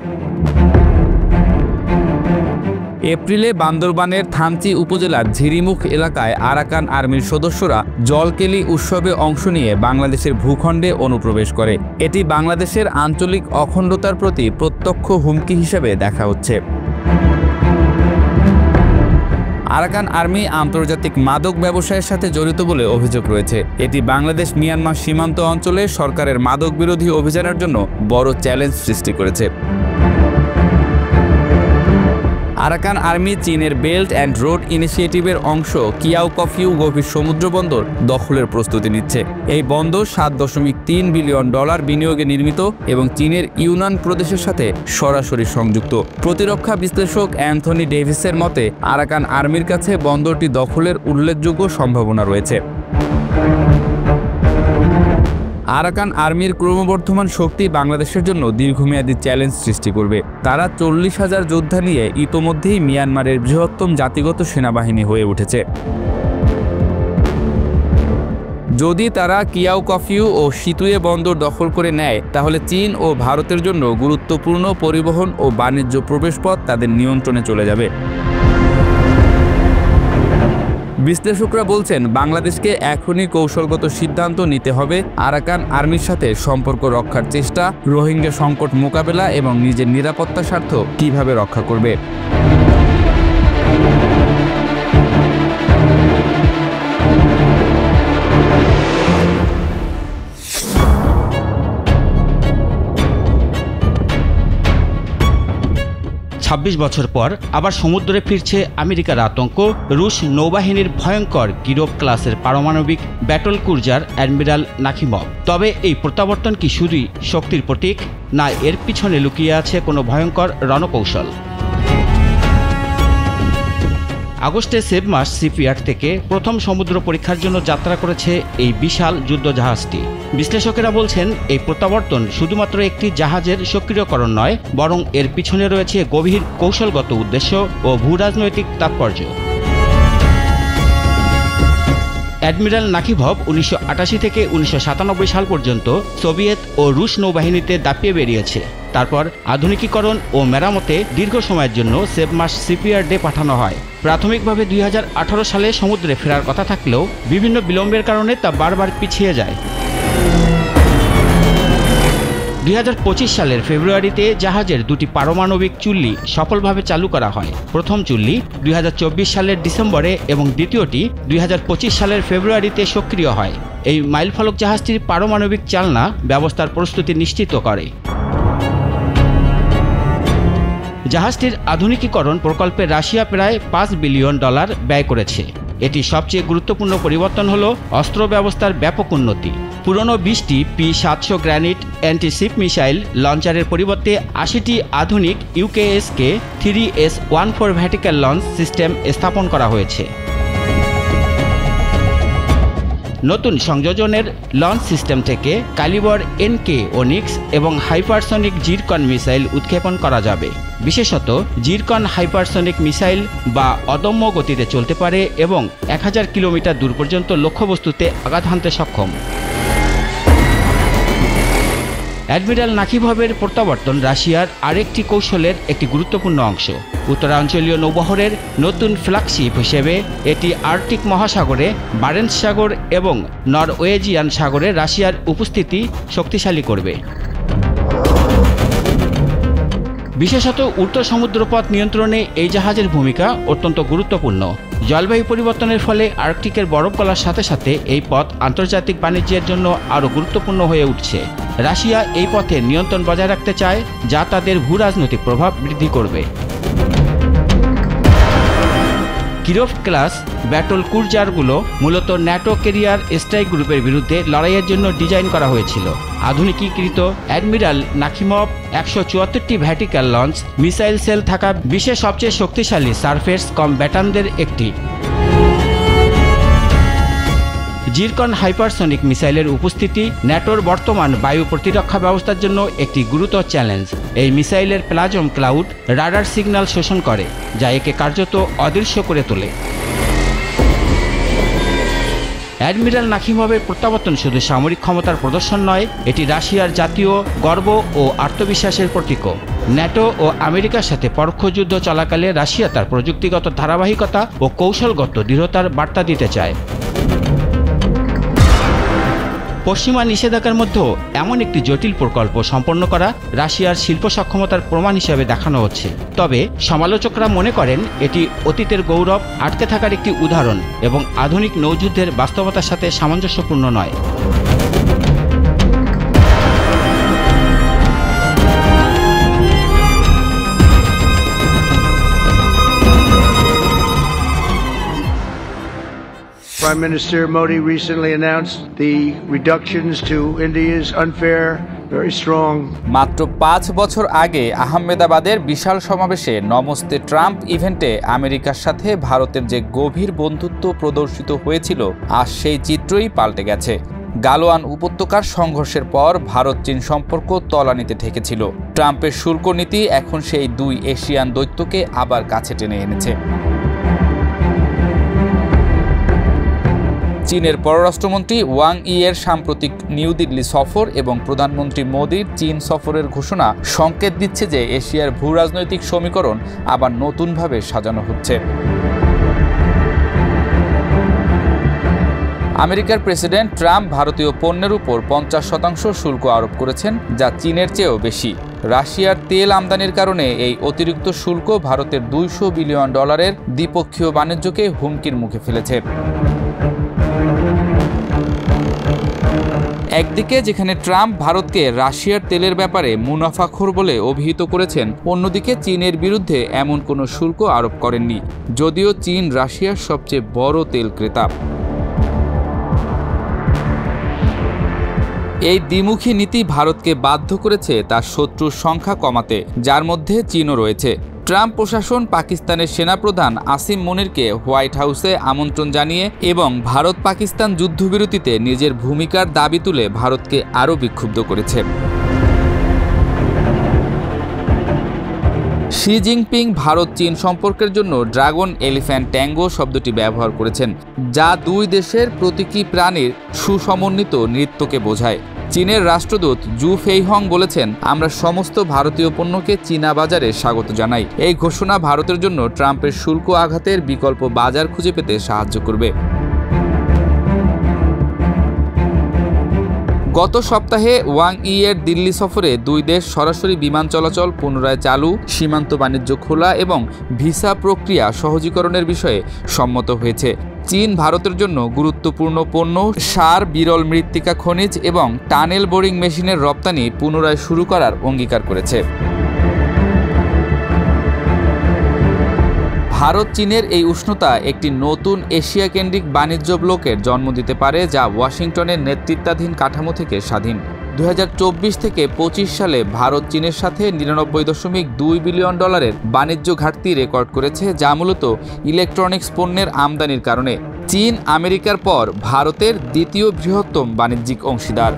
Speaker 1: এপ্রিলে বান্দরবানের থানচি উপজেলার ঝিরিমুখ এলাকায় আরাকান আর্মির সদস্যরা জলকেলি উৎসবে অংশ নিয়ে বাংলাদেশের ভূখণ্ডে অনুপ্রবেশ করে। এটি বাংলাদেশের আঞ্চলিক অখণ্ডতার প্রতি প্রত্যক্ষ হুমকি হিসেবে দেখা হচ্ছে। আরাকান আর্মি আন্তর্জাতিক মাদক ব্যবসায়ের সাথে জড়িত বলে অভিযোগ রয়েছে। এটি বাংলাদেশ মিয়ানমার সীমান্ত অঞ্চলে সরকারের মাদক বিরোধী অভিযানের জন্য বড় চ্যালেঞ্জ সৃষ্টি করেছে। আরাকান আর্মি চীনের বেল্ট অ্যান্ড রোড ইনিশিয়েটিভের অংশ কিয়াওকফিউ গভীর সমুদ্র বন্দর দখলের প্রস্তুতি নিচ্ছে। এই বন্দর $7.3 বিলিয়ন বিনিয়োগে নির্মিত এবং চীনের ইউনান প্রদেশের সাথে সরাসরি সংযুক্ত। প্রতিরক্ষা বিশ্লেষক অ্যান্থনি ডেভিসের মতে আরাকান আর্মির কাছে বন্দরটি দখলের উল্লেখযোগ্য সম্ভাবনা রয়েছে। আরাকান আর্মির ক্রমবর্ধমান শক্তি বাংলাদেশের জন্য দীর্ঘমেয়াদী চ্যালেঞ্জ সৃষ্টি করবে। তারা 40,000 যোদ্ধা নিয়ে ইতোমধ্যেই মিয়ানমারের বৃহত্তম জাতিগত সেনাবাহিনী হয়ে উঠেছে। যদি তারা কিয়াওকফিউ ও সিতুয়ে বন্দর দখল করে নেয়, তাহলে চীন ও ভারতের জন্য গুরুত্বপূর্ণ পরিবহন ও বাণিজ্য প্রবেশপথ তাদের নিয়ন্ত্রণে চলে যাবে। বিশ্লেষকরা বলছেন বাংলাদেশকে এখনই কৌশলগত সিদ্ধান্ত নিতে হবে আরাকান আর্মির সাথে সম্পর্ক রক্ষার চেষ্টা, রোহিঙ্গা সংকট মোকাবেলা এবং নিজের নিরাপত্তা স্বার্থ কিভাবে রক্ষা করবে।
Speaker 8: 26 বছর পর আবার সমুদ্রে ফিরছে আমেরিকার আতঙ্ক। রুশ নৌবাহিনীর ভয়ঙ্কর গিরোভ ক্লাসের পারমাণবিক ব্যাটল ক্রুজার অ্যাডমিরাল নাখিমভ। তবে এই প্রত্যাবর্তন কি শুধুই শক্তির প্রতীক, না এর পিছনে লুকিয়ে আছে কোনো ভয়ঙ্কর রণকৌশল? আগস্টে সেবমার্স শিপইয়ার্ড থেকে প্রথম সমুদ্র পরীক্ষার জন্য যাত্রা করেছে এই বিশাল যুদ্ধজাহাজটি। বিশ্লেষকেরা বলছেন এই প্রত্যাবর্তন শুধুমাত্র একটি জাহাজের সক্রিয়করণ নয়, বরং এর পিছনে রয়েছে গভীর কৌশলগত উদ্দেশ্য ও ভূরাজনৈতিক তাৎপর্য। অ্যাডমিরাল নাখিমভ 1988 থেকে 1997 সাল পর্যন্ত সোভিয়েত ও রুশ নৌবাহিনীতে দাপিয়ে বেরিয়েছে। তারপর আধুনিকীকরণ ও মেরামতে দীর্ঘ সময়ের জন্য সেবমার্স শিপইয়ার্ডে পাঠানো হয়। প্রাথমিকভাবে 2018 সালে সমুদ্রে ফেরার কথা থাকলেও বিভিন্ন বিলম্বের কারণে তা বারবার পিছিয়ে যায়। 2025 সালের ফেব্রুয়ারিতে জাহাজের দুটি পারমাণবিক চুল্লি সফলভাবে চালু করা হয়। প্রথম চুল্লি 2024 সালের ডিসেম্বরে এবং দ্বিতীয়টি 2025 সালের ফেব্রুয়ারিতে সক্রিয় হয়। এই মাইলফলক জাহাজটির পারমাণবিক চালনা ব্যবস্থার প্রস্তুতি নিশ্চিত করে। জাহাজটির আধুনিকীকরণ প্রকল্পে রাশিয়া প্রায় $5 বিলিয়ন ব্যয় করেছে। এটি সবচেয়ে গুরুত্বপূর্ণ পরিবর্তন হল অস্ত্র ব্যবস্থার ব্যাপক উন্নতি। পুরনো 20টি P-700 গ্র্যানিট অ্যান্টিশিপ মিসাইল লঞ্চারের পরিবর্তে 80টি আধুনিক UKSK 3S-14 vertical launch system স্থাপন করা হয়েছে। নতুন সংযোজনের লঞ্চ সিস্টেম থেকে ক্যালিবার NK ওনিক্স এবং হাইপারসনিক জিরকন মিসাইল উৎক্ষেপণ করা যাবে। বিশেষত জিরকন হাইপারসনিক মিসাইল বা অদম্য গতিতে চলতে পারে এবং 1000 কিলোমিটার দূর পর্যন্ত লক্ষ্যবস্তুতে আঘাত হানতে সক্ষম। অ্যাডমিরাল নাকিভভের প্রত্যাবর্তন রাশিয়ার আরেকটি কৌশলের একটি গুরুত্বপূর্ণ অংশ। উত্তরাঞ্চলীয় নৌবহরের নতুন ফ্ল্যাগশিপ হিসেবে এটি আর্কটিক মহাসাগরে, বারেন্টস সাগর এবং নরওয়েজিয়ান সাগরে রাশিয়ার উপস্থিতি শক্তিশালী করবে। বিশেষত উত্তর সমুদ্রপথ নিয়ন্ত্রণে এই জাহাজের ভূমিকা অত্যন্ত গুরুত্বপূর্ণ। জলবায়ু পরিবর্তনের ফলে আর্কটিকের বরফ গলার সাথে সাথে এই পথ আন্তর্জাতিক বাণিজ্যের জন্য আরও গুরুত্বপূর্ণ হয়ে উঠছে। রাশিয়া এই পথে নিয়ন্ত্রণ বজায় রাখতে চায়, যা তাদের ভূরাজনৈতিক প্রভাব বৃদ্ধি করবে। কিরভ ক্লাস ব্যাটল ক্রুজারগুলো মূলত ন্যাটো ক্যারিয়ার স্ট্রাইক গ্রুপের বিরুদ্ধে লড়াইয়ের জন্য ডিজাইন করা হয়েছিল। আধুনিকীকৃত অ্যাডমিরাল নাকিমভ 174টি ভার্টিক্যাল লঞ্চ মিসাইল সেল থাকা বিশ্বের সবচেয়ে শক্তিশালী সারফেস কমব্যাটানদের একটি। জিরকন হাইপারসনিক মিসাইলের উপস্থিতি ন্যাটোর বর্তমান বায়ু প্রতিরক্ষা ব্যবস্থার জন্য একটি গুরুতর চ্যালেঞ্জ। এই মিসাইলের প্লাজম ক্লাউড রাডার সিগন্যাল শোষণ করে, যা একে কার্যত অদৃশ্য করে তোলে। অ্যাডমিরাল নাকিমভের প্রত্যাবর্তন শুধু সামরিক ক্ষমতার প্রদর্শন নয়, এটি রাশিয়ার জাতীয় গর্ব ও আত্মবিশ্বাসের প্রতীকও। ন্যাটো ও আমেরিকার সাথে পরোক্ষ যুদ্ধ চলাকালে রাশিয়া তার প্রযুক্তিগত ধারাবাহিকতা ও কৌশলগত দৃঢ়তার বার্তা দিতে চায়। পশ্চিমা নিষেধাজ্ঞার মধ্যেও এমন একটি জটিল প্রকল্প সম্পন্ন করা রাশিয়ার শিল্প সক্ষমতার প্রমাণ হিসেবে দেখানো হচ্ছে। তবে সমালোচকরা মনে করেন এটি অতীতের গৌরব আটকে থাকার একটি উদাহরণ এবং আধুনিক নৌযুদ্ধের বাস্তবতার সাথে সামঞ্জস্যপূর্ণ নয়।
Speaker 9: Prime Minister Modi recently announced the reductions to India's unfair, very strong.
Speaker 1: মাত্র 5 বছর আগে আহমেদাবাদের বিশাল সমাবেশে নমস্তে ট্রাম্প ইভেন্টে আমেরিকার সাথে ভারতের যে গভীর বন্ধুত্ব প্রদর্শিত হয়েছিল, আজ সেই চিত্রই পাল্টে গেছে। গালওয়ান উপত্যকার সংঘর্ষের পর ভারত চীন সম্পর্ক তলানিতে ঠেকেছিল। ট্রাম্পের শুল্ক নীতি এখন সেই দুই এশিয়ান দৈত্যকে আবার কাছে টেনে এনেছে। চীনের পররাষ্ট্রমন্ত্রী ওয়াং ইয়ের সাম্প্রতিক নিউ দিল্লি সফর এবং প্রধানমন্ত্রী মোদির চীন সফরের ঘোষণা সংকেত দিচ্ছে যে এশিয়ার ভূরাজনৈতিক সমীকরণ আবার নতুনভাবে সাজানো হচ্ছে। আমেরিকার প্রেসিডেন্ট ট্রাম্প ভারতীয় পণ্যের উপর 50% শুল্ক আরোপ করেছেন, যা চীনের চেয়েও বেশি। রাশিয়ার তেল আমদানির কারণে এই অতিরিক্ত শুল্ক ভারতের $200 বিলিয়ন দ্বিপক্ষীয় বাণিজ্যকে হুমকির মুখে ফেলেছে। একদিকে যেখানে ট্রাম্প ভারতকে রাশিয়ার তেলের ব্যাপারে মুনাফাখোর বলে অভিহিত করেছেন, অন্যদিকে চীনের বিরুদ্ধে এমন কোনো শুল্ক আরোপ করেননি, যদিও চীন রাশিয়ার সবচেয়ে বড় তেল ক্রেতা। এই দ্বিমুখী নীতি ভারতকে বাধ্য করেছে তার শত্রুর সংখ্যা কমাতে, যার মধ্যে চীনও রয়েছে। ট্রাম্প প্রশাসন পাকিস্তানের সেনাপ্রধান আসিম মুনিরকে হোয়াইট হাউসে আমন্ত্রণ জানিয়ে এবং ভারত পাকিস্তান যুদ্ধবিরতিতে নিজের ভূমিকার দাবি তুলে ভারতকে আরও বিক্ষুব্ধ করেছে। শি জিনপিং ভারত চীন সম্পর্কের জন্য ড্রাগন এলিফ্যান্ট ট্যাঙ্গো শব্দটি ব্যবহার করেছেন, যা দুই দেশের প্রতীকী প্রাণীর সুসমন্বিত নৃত্যকে বোঝায়। চীনের রাষ্ট্রদূত জু ফেইহং বলেছেন, আমরা সমস্ত ভারতীয় পণ্যকে চীনা বাজারে স্বাগত জানাই। এই ঘোষণা ভারতের জন্য ট্রাম্পের শুল্ক আঘাতের বিকল্প বাজার খুঁজে পেতে সাহায্য করবে। গত সপ্তাহে ওয়াং ইয়ের দিল্লি সফরে দুই দেশ সরাসরি বিমান চলাচল পুনরায় চালু, সীমান্ত বাণিজ্য খোলা এবং ভিসা প্রক্রিয়া সহজীকরণের বিষয়ে সম্মত হয়েছে। চীন ভারতের জন্য গুরুত্বপূর্ণ পণ্য, সার, বিরল মৃত্তিকা খনিজ এবং টানেল বোরিং মেশিনের রপ্তানি পুনরায় শুরু করার অঙ্গীকার করেছে। ভারত চীনের এই উষ্ণতা একটি নতুন এশিয়া কেন্দ্রিক বাণিজ্য ব্লকের জন্ম দিতে পারে, যা ওয়াশিংটনের নেতৃত্বাধীন কাঠামো থেকে স্বাধীন। 2024 থেকে 25 সালে ভারত চীনের সাথে $99.2 বিলিয়ন বাণিজ্য ঘাটতি রেকর্ড করেছে, যা মূলত ইলেকট্রনিক্স পণ্যের আমদানির কারণে। চীন আমেরিকার পর ভারতের দ্বিতীয় বৃহত্তম বাণিজ্যিক অংশীদার।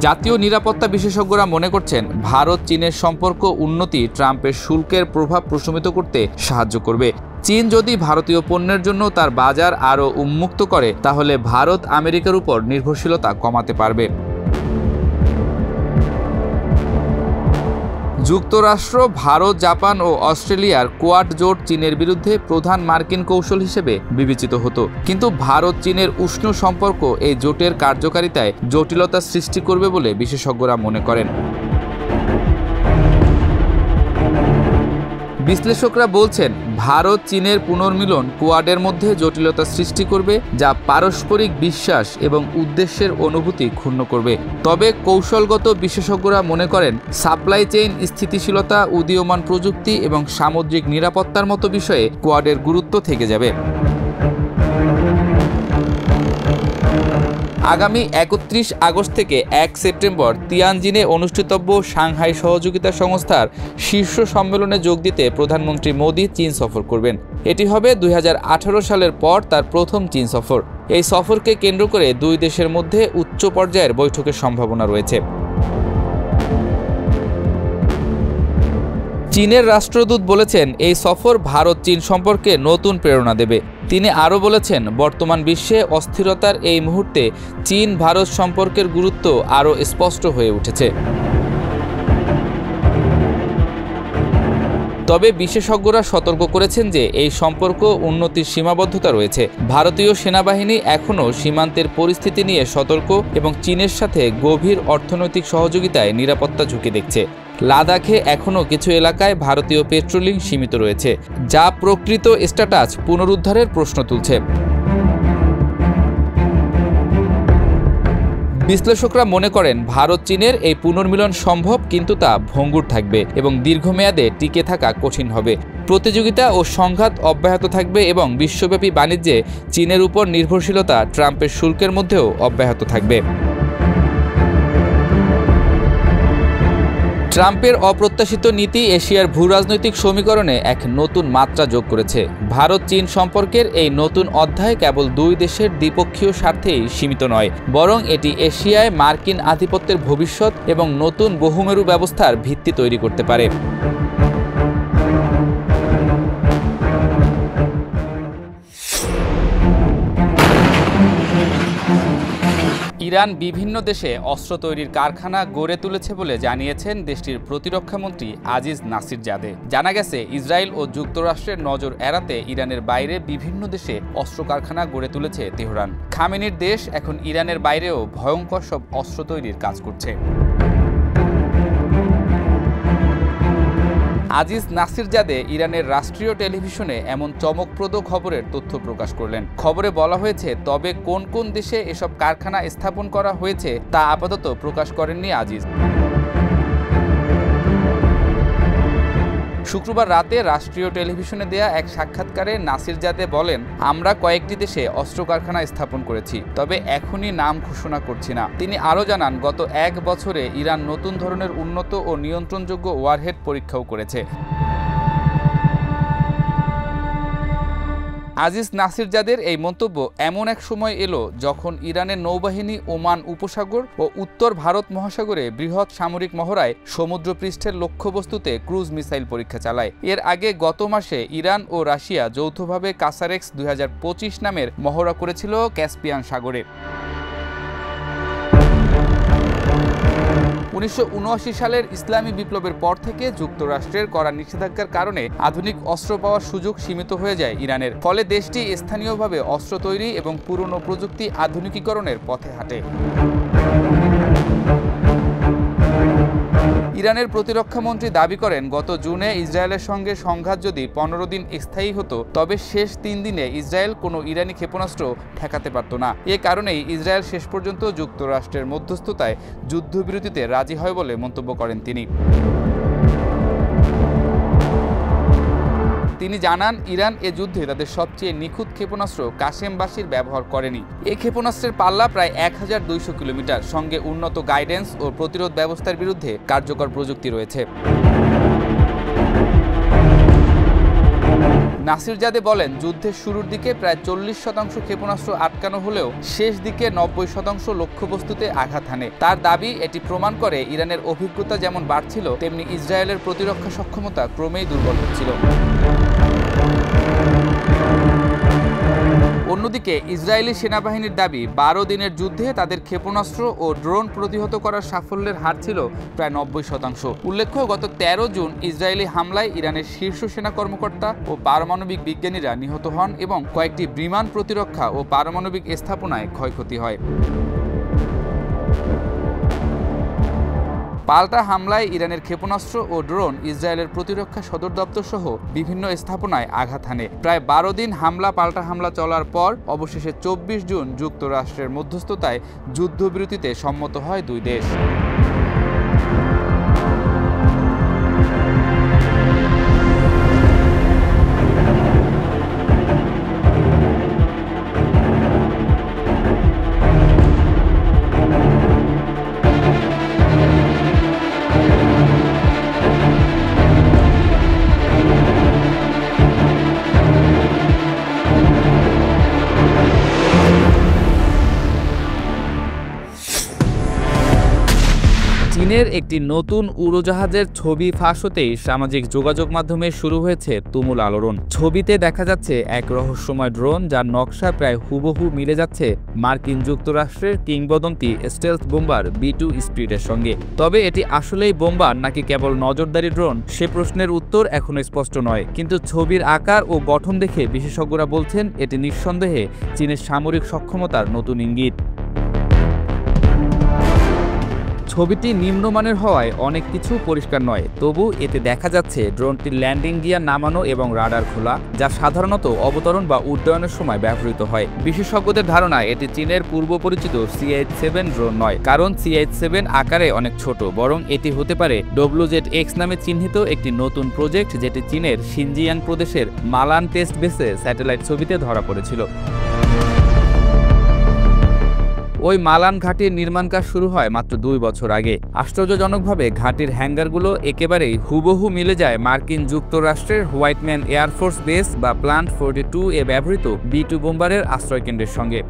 Speaker 1: জাতীয় নিরাপত্তা বিশেষজ্ঞরা মনে করছেন, ভারত চীনের সম্পর্ক উন্নতি ট্রাম্পের শুল্কের প্রভাব প্রশমিত করতে সাহায্য করবে। চীন যদি ভারতীয় পণ্যের জন্য তার বাজার আরও উন্মুক্ত করে, তাহলে ভারত আমেরিকার উপর নির্ভরশীলতা কমাতে পারবে। যুক্তরাষ্ট্র, ভারত, জাপান ও অস্ট্রেলিয়ার কোয়াড জোট চীনের বিরুদ্ধে প্রধান মার্কিন কৌশল হিসেবে বিবেচিত হতো, কিন্তু ভারত চীনের উষ্ণ সম্পর্ক এই জোটের কার্যকারিতায় জটিলতা সৃষ্টি করবে বলে বিশেষজ্ঞরা মনে করেন। বিশ্লেষকরা বলছেন, ভারত চীনের পুনর্মিলন কোয়াডের মধ্যে জটিলতা সৃষ্টি করবে, যা পারস্পরিক বিশ্বাস এবং উদ্দেশ্যের অনুভূতি ক্ষুণ্ণ করবে। তবে কৌশলগত বিশেষজ্ঞরা মনে করেন, সাপ্লাই চেইন স্থিতিশীলতা, উদীয়মান প্রযুক্তি এবং সামুদ্রিক নিরাপত্তার মতো বিষয়ে কোয়াডের গুরুত্ব থেকে যাবে। আগামী 31 আগস্ট থেকে 1 সেপ্টেম্বর তিয়ানজিনে অনুষ্ঠিতব্য সাংহাই সহযোগিতা সংস্থার শীর্ষ সম্মেলনে যোগ দিতে প্রধানমন্ত্রী মোদি চীন সফর করবেন। এটি হবে 2018 সালের পর তার প্রথম চীন সফর। এই সফরকে কেন্দ্র করে দুই দেশের মধ্যে উচ্চ পর্যায়ের বৈঠকের সম্ভাবনা রয়েছে। চীনের রাষ্ট্রদূত বলেছেন, এই সফর ভারত চীন সম্পর্কে নতুন প্রেরণা দেবে। তিনি আরও বলেছেন, বর্তমান বিশ্বে অস্থিরতার এই মুহূর্তে চীন ভারত সম্পর্কের গুরুত্ব আরও স্পষ্ট হয়ে উঠেছে। তবে বিশেষজ্ঞরা সতর্ক করেছেন যে এই সম্পর্ক উন্নতির সীমাবদ্ধতা রয়েছে। ভারতীয় সেনাবাহিনী এখনও সীমান্তের পরিস্থিতি নিয়ে সতর্ক এবং চীনের সাথে গভীর অর্থনৈতিক সহযোগিতায় নিরাপত্তা ঝুঁকি দেখছে। লাদাখে এখনও কিছু এলাকায় ভারতীয় পেট্রোলিং সীমিত রয়েছে, যা প্রকৃত স্ট্যাটাস পুনরুদ্ধারের প্রশ্ন তুলছে। বিশ্লেষকরা মনে করেন, ভারত চীনের এই পুনর্মিলন সম্ভব, কিন্তু তা ভঙ্গুর থাকবে এবং দীর্ঘমেয়াদে টিকে থাকা কঠিন হবে। প্রতিযোগিতা ও সংঘাত অব্যাহত থাকবে এবং বিশ্বব্যাপী বাণিজ্যে চীনের উপর নির্ভরশীলতা ট্রাম্পের শুল্কের মধ্যেও অব্যাহত থাকবে। ট্রাম্পের অপ্রত্যাশিত নীতি এশিয়ার ভূরাজনৈতিক সমীকরণে এক নতুন মাত্রা যোগ করেছে। ভারত চীন সম্পর্কের এই নতুন অধ্যায় কেবল দুই দেশের দ্বিপক্ষীয় স্বার্থেই সীমিত নয়, বরং এটি এশিয়ায় মার্কিন আধিপত্যের ভবিষ্যৎ এবং নতুন বহুমেরু ব্যবস্থার ভিত্তি তৈরি করতে পারে। ইরান বিভিন্ন দেশে অস্ত্র তৈরির কারখানা গড়ে তুলেছে বলে জানিয়েছেন দেশটির প্রতিরক্ষামন্ত্রী আজিজ নাসিরজাদে। জানা গেছে, ইসরায়েল ও যুক্তরাষ্ট্রের নজর এড়াতে ইরানের বাইরে বিভিন্ন দেশে অস্ত্র কারখানা গড়ে তুলেছে তেহরান। খামেনির দেশ এখন ইরানের বাইরেও ভয়ঙ্কর সব অস্ত্র তৈরির কাজ করছে। আজিজ নাসিরজাদে ইরানের রাষ্ট্রীয় টেলিভিশনে এমন চমকপ্রদ খবরের তথ্য প্রকাশ করলেন। খবরে বলা হয়েছে, তবে কোন কোন দেশে এসব কারখানা স্থাপন করা হয়েছে তা আপাতত প্রকাশ করেননি আজিজ। শুক্রবার রাতে রাষ্ট্রীয় টেলিভিশনে দেয়া এক সাক্ষাৎকারে নাসিরজাদে বলেন, আমরা কয়েকটি দেশে অস্ত্র কারখানা স্থাপন করেছি, তবে এখনই নাম ঘোষণা করছি না। তিনি আরও জানান, গত 1 বছরে ইরান নতুন ধরনের উন্নত ও নিয়ন্ত্রণযোগ্য ওয়ারহেড পরীক্ষাও করেছে। আজিজ নাসিরজাদের এই মন্তব্য এমন এক সময় এলো যখন ইরানের নৌবাহিনী ওমান উপসাগর ও উত্তর ভারত মহাসাগরে বৃহৎ সামরিক মহড়ায় সমুদ্রপৃষ্ঠের লক্ষ্যবস্তুতে ক্রুজ মিসাইল পরীক্ষা চালায়। এর আগে গত মাসে ইরান ও রাশিয়া যৌথভাবে কাসারেক্স 2025 নামের মহড়া করেছিল ক্যাসপিয়ান সাগরে। 1979 সালের ইসলামী বিপ্লবের পর থেকে যুক্তরাষ্ট্রের কড়া নিষেধাজ্ঞার কারণে আধুনিক অস্ত্র পাওয়ার সুযোগ সীমিত হয়ে যায় ইরানের। ফলে দেশটি স্থানীয়ভাবে অস্ত্র তৈরি এবং পুরনো প্রযুক্তি আধুনিকীকরণের পথে হাঁটে। ইরানের প্রতিরক্ষামন্ত্রী দাবি করেন, গত জুনে ইসরায়েলের সঙ্গে সংঘাত যদি 15 দিন স্থায়ী হতো তবে শেষ 3 দিনে ইসরায়েল কোনো ইরানি ক্ষেপণাস্ত্র ঠেকাতে পারত না। এ কারণেই ইসরায়েল শেষ পর্যন্ত যুক্তরাষ্ট্রের মধ্যস্থতায় যুদ্ধবিরতিতে রাজি হয় বলে মন্তব্য করেন তিনি। তিনি জানান, ইরান এ যুদ্ধে তাদের সবচেয়ে নিখুঁত ক্ষেপণাস্ত্র কাশেমবাসীর ব্যবহার করেনি। এই ক্ষেপণাস্ত্রের পাল্লা প্রায় 1200 কিলোমিটার, সঙ্গে উন্নত গাইডেন্স ও প্রতিরোধ ব্যবস্থার বিরুদ্ধে কার্যকর প্রযুক্তি রয়েছে। নাসিরজাদে বলেন, যুদ্ধের শুরুর দিকে প্রায় 40% ক্ষেপণাস্ত্র আটকানো হলেও শেষ দিকে 90% লক্ষ্যবস্তুতে আঘাত হানে। তার দাবি, এটি প্রমাণ করে ইরানের অভিজ্ঞতা যেমন বাড়ছিল তেমনি ইসরায়েলের প্রতিরক্ষা সক্ষমতা ক্রমেই দুর্বল হচ্ছিল। অন্যদিকে ইসরায়েলি সেনাবাহিনীর দাবি, 12 দিনের যুদ্ধে তাদের ক্ষেপণাস্ত্র ও ড্রোন প্রতিহত করার সাফল্যের হার ছিল প্রায় 90%। উল্লেখ্য, গত 13 জুন ইসরায়েলি হামলায় ইরানের শীর্ষ সেনা কর্মকর্তা ও পারমাণবিক বিজ্ঞানীরা নিহত হন এবং কয়েকটি বিমান প্রতিরক্ষা ও পারমাণবিক স্থাপনায় ক্ষয়ক্ষতি হয়। পাল্টা হামলায় ইরানের ক্ষেপণাস্ত্র ও ড্রোন ইসরায়েলের প্রতিরক্ষা সদর দপ্তর সহ বিভিন্ন স্থাপনায় আঘাত হানে। প্রায় 12 দিন হামলা পাল্টা হামলা চলার পর অবশেষে 24 জুন যুক্তরাষ্ট্রের মধ্যস্থতায় যুদ্ধবিরতিতে সম্মত হয় দুই দেশ। চীনের একটি নতুন উড়োজাহাজের ছবি ফাঁস হতেই সামাজিক যোগাযোগ মাধ্যমে শুরু হয়েছে তুমুল আলোড়ন। ছবিতে দেখা যাচ্ছে এক রহস্যময় ড্রোন যার নকশা প্রায় হুবহু মিলে যাচ্ছে মার্কিন যুক্তরাষ্ট্রের কিংবদন্তি স্টেলথ বোম্বার B2 স্পিরিটের সঙ্গে। তবে এটি আসলেই বোম্বার নাকি কেবল নজরদারি ড্রোন, সে প্রশ্নের উত্তর এখনো স্পষ্ট নয়। কিন্তু ছবির আকার ও গঠন দেখে বিশেষজ্ঞরা বলছেন এটি নিঃসন্দেহে চীনের সামরিক সক্ষমতার নতুন ইঙ্গিত। ছবিটি নিম্নমানের হওয়ায় অনেক কিছু পরিষ্কার নয়, তবু এতে দেখা যাচ্ছে ড্রোনটির ল্যান্ডিং গিয়ার নামানো এবং রাডার খোলা, যা সাধারণত অবতরণ বা উড্ডয়নের সময় ব্যবহৃত হয়। বিশেষজ্ঞদের ধারণা এটি চীনের পূর্ব পরিচিত CH-7 ড্রোন নয়, কারণ CH-7 আকারে অনেক ছোট, বরং এটি হতে পারে WZ-X নামে চিহ্নিত একটি নতুন প্রজেক্ট, যেটি চীনের শিনজিয়াং প্রদেশের মালান টেস্ট বেসে স্যাটেলাইট ছবিতে ধরা পড়েছিল। ওই মালান ঘাটির নির্মাণ কাজ শুরু হয় মাত্র 2 বছর আগে। আশ্চর্যজনকভাবে ঘাটির হ্যাঙ্গারগুলো একেবারেই হুবহু মিলে যায় মার্কিন যুক্তরাষ্ট্রের হোয়াইটম্যান এয়ারফোর্স বেস বা প্ল্যান্ট 42 এ ব্যবহৃত B2 বোম্বারের আশ্রয়কেন্দ্রের সঙ্গে।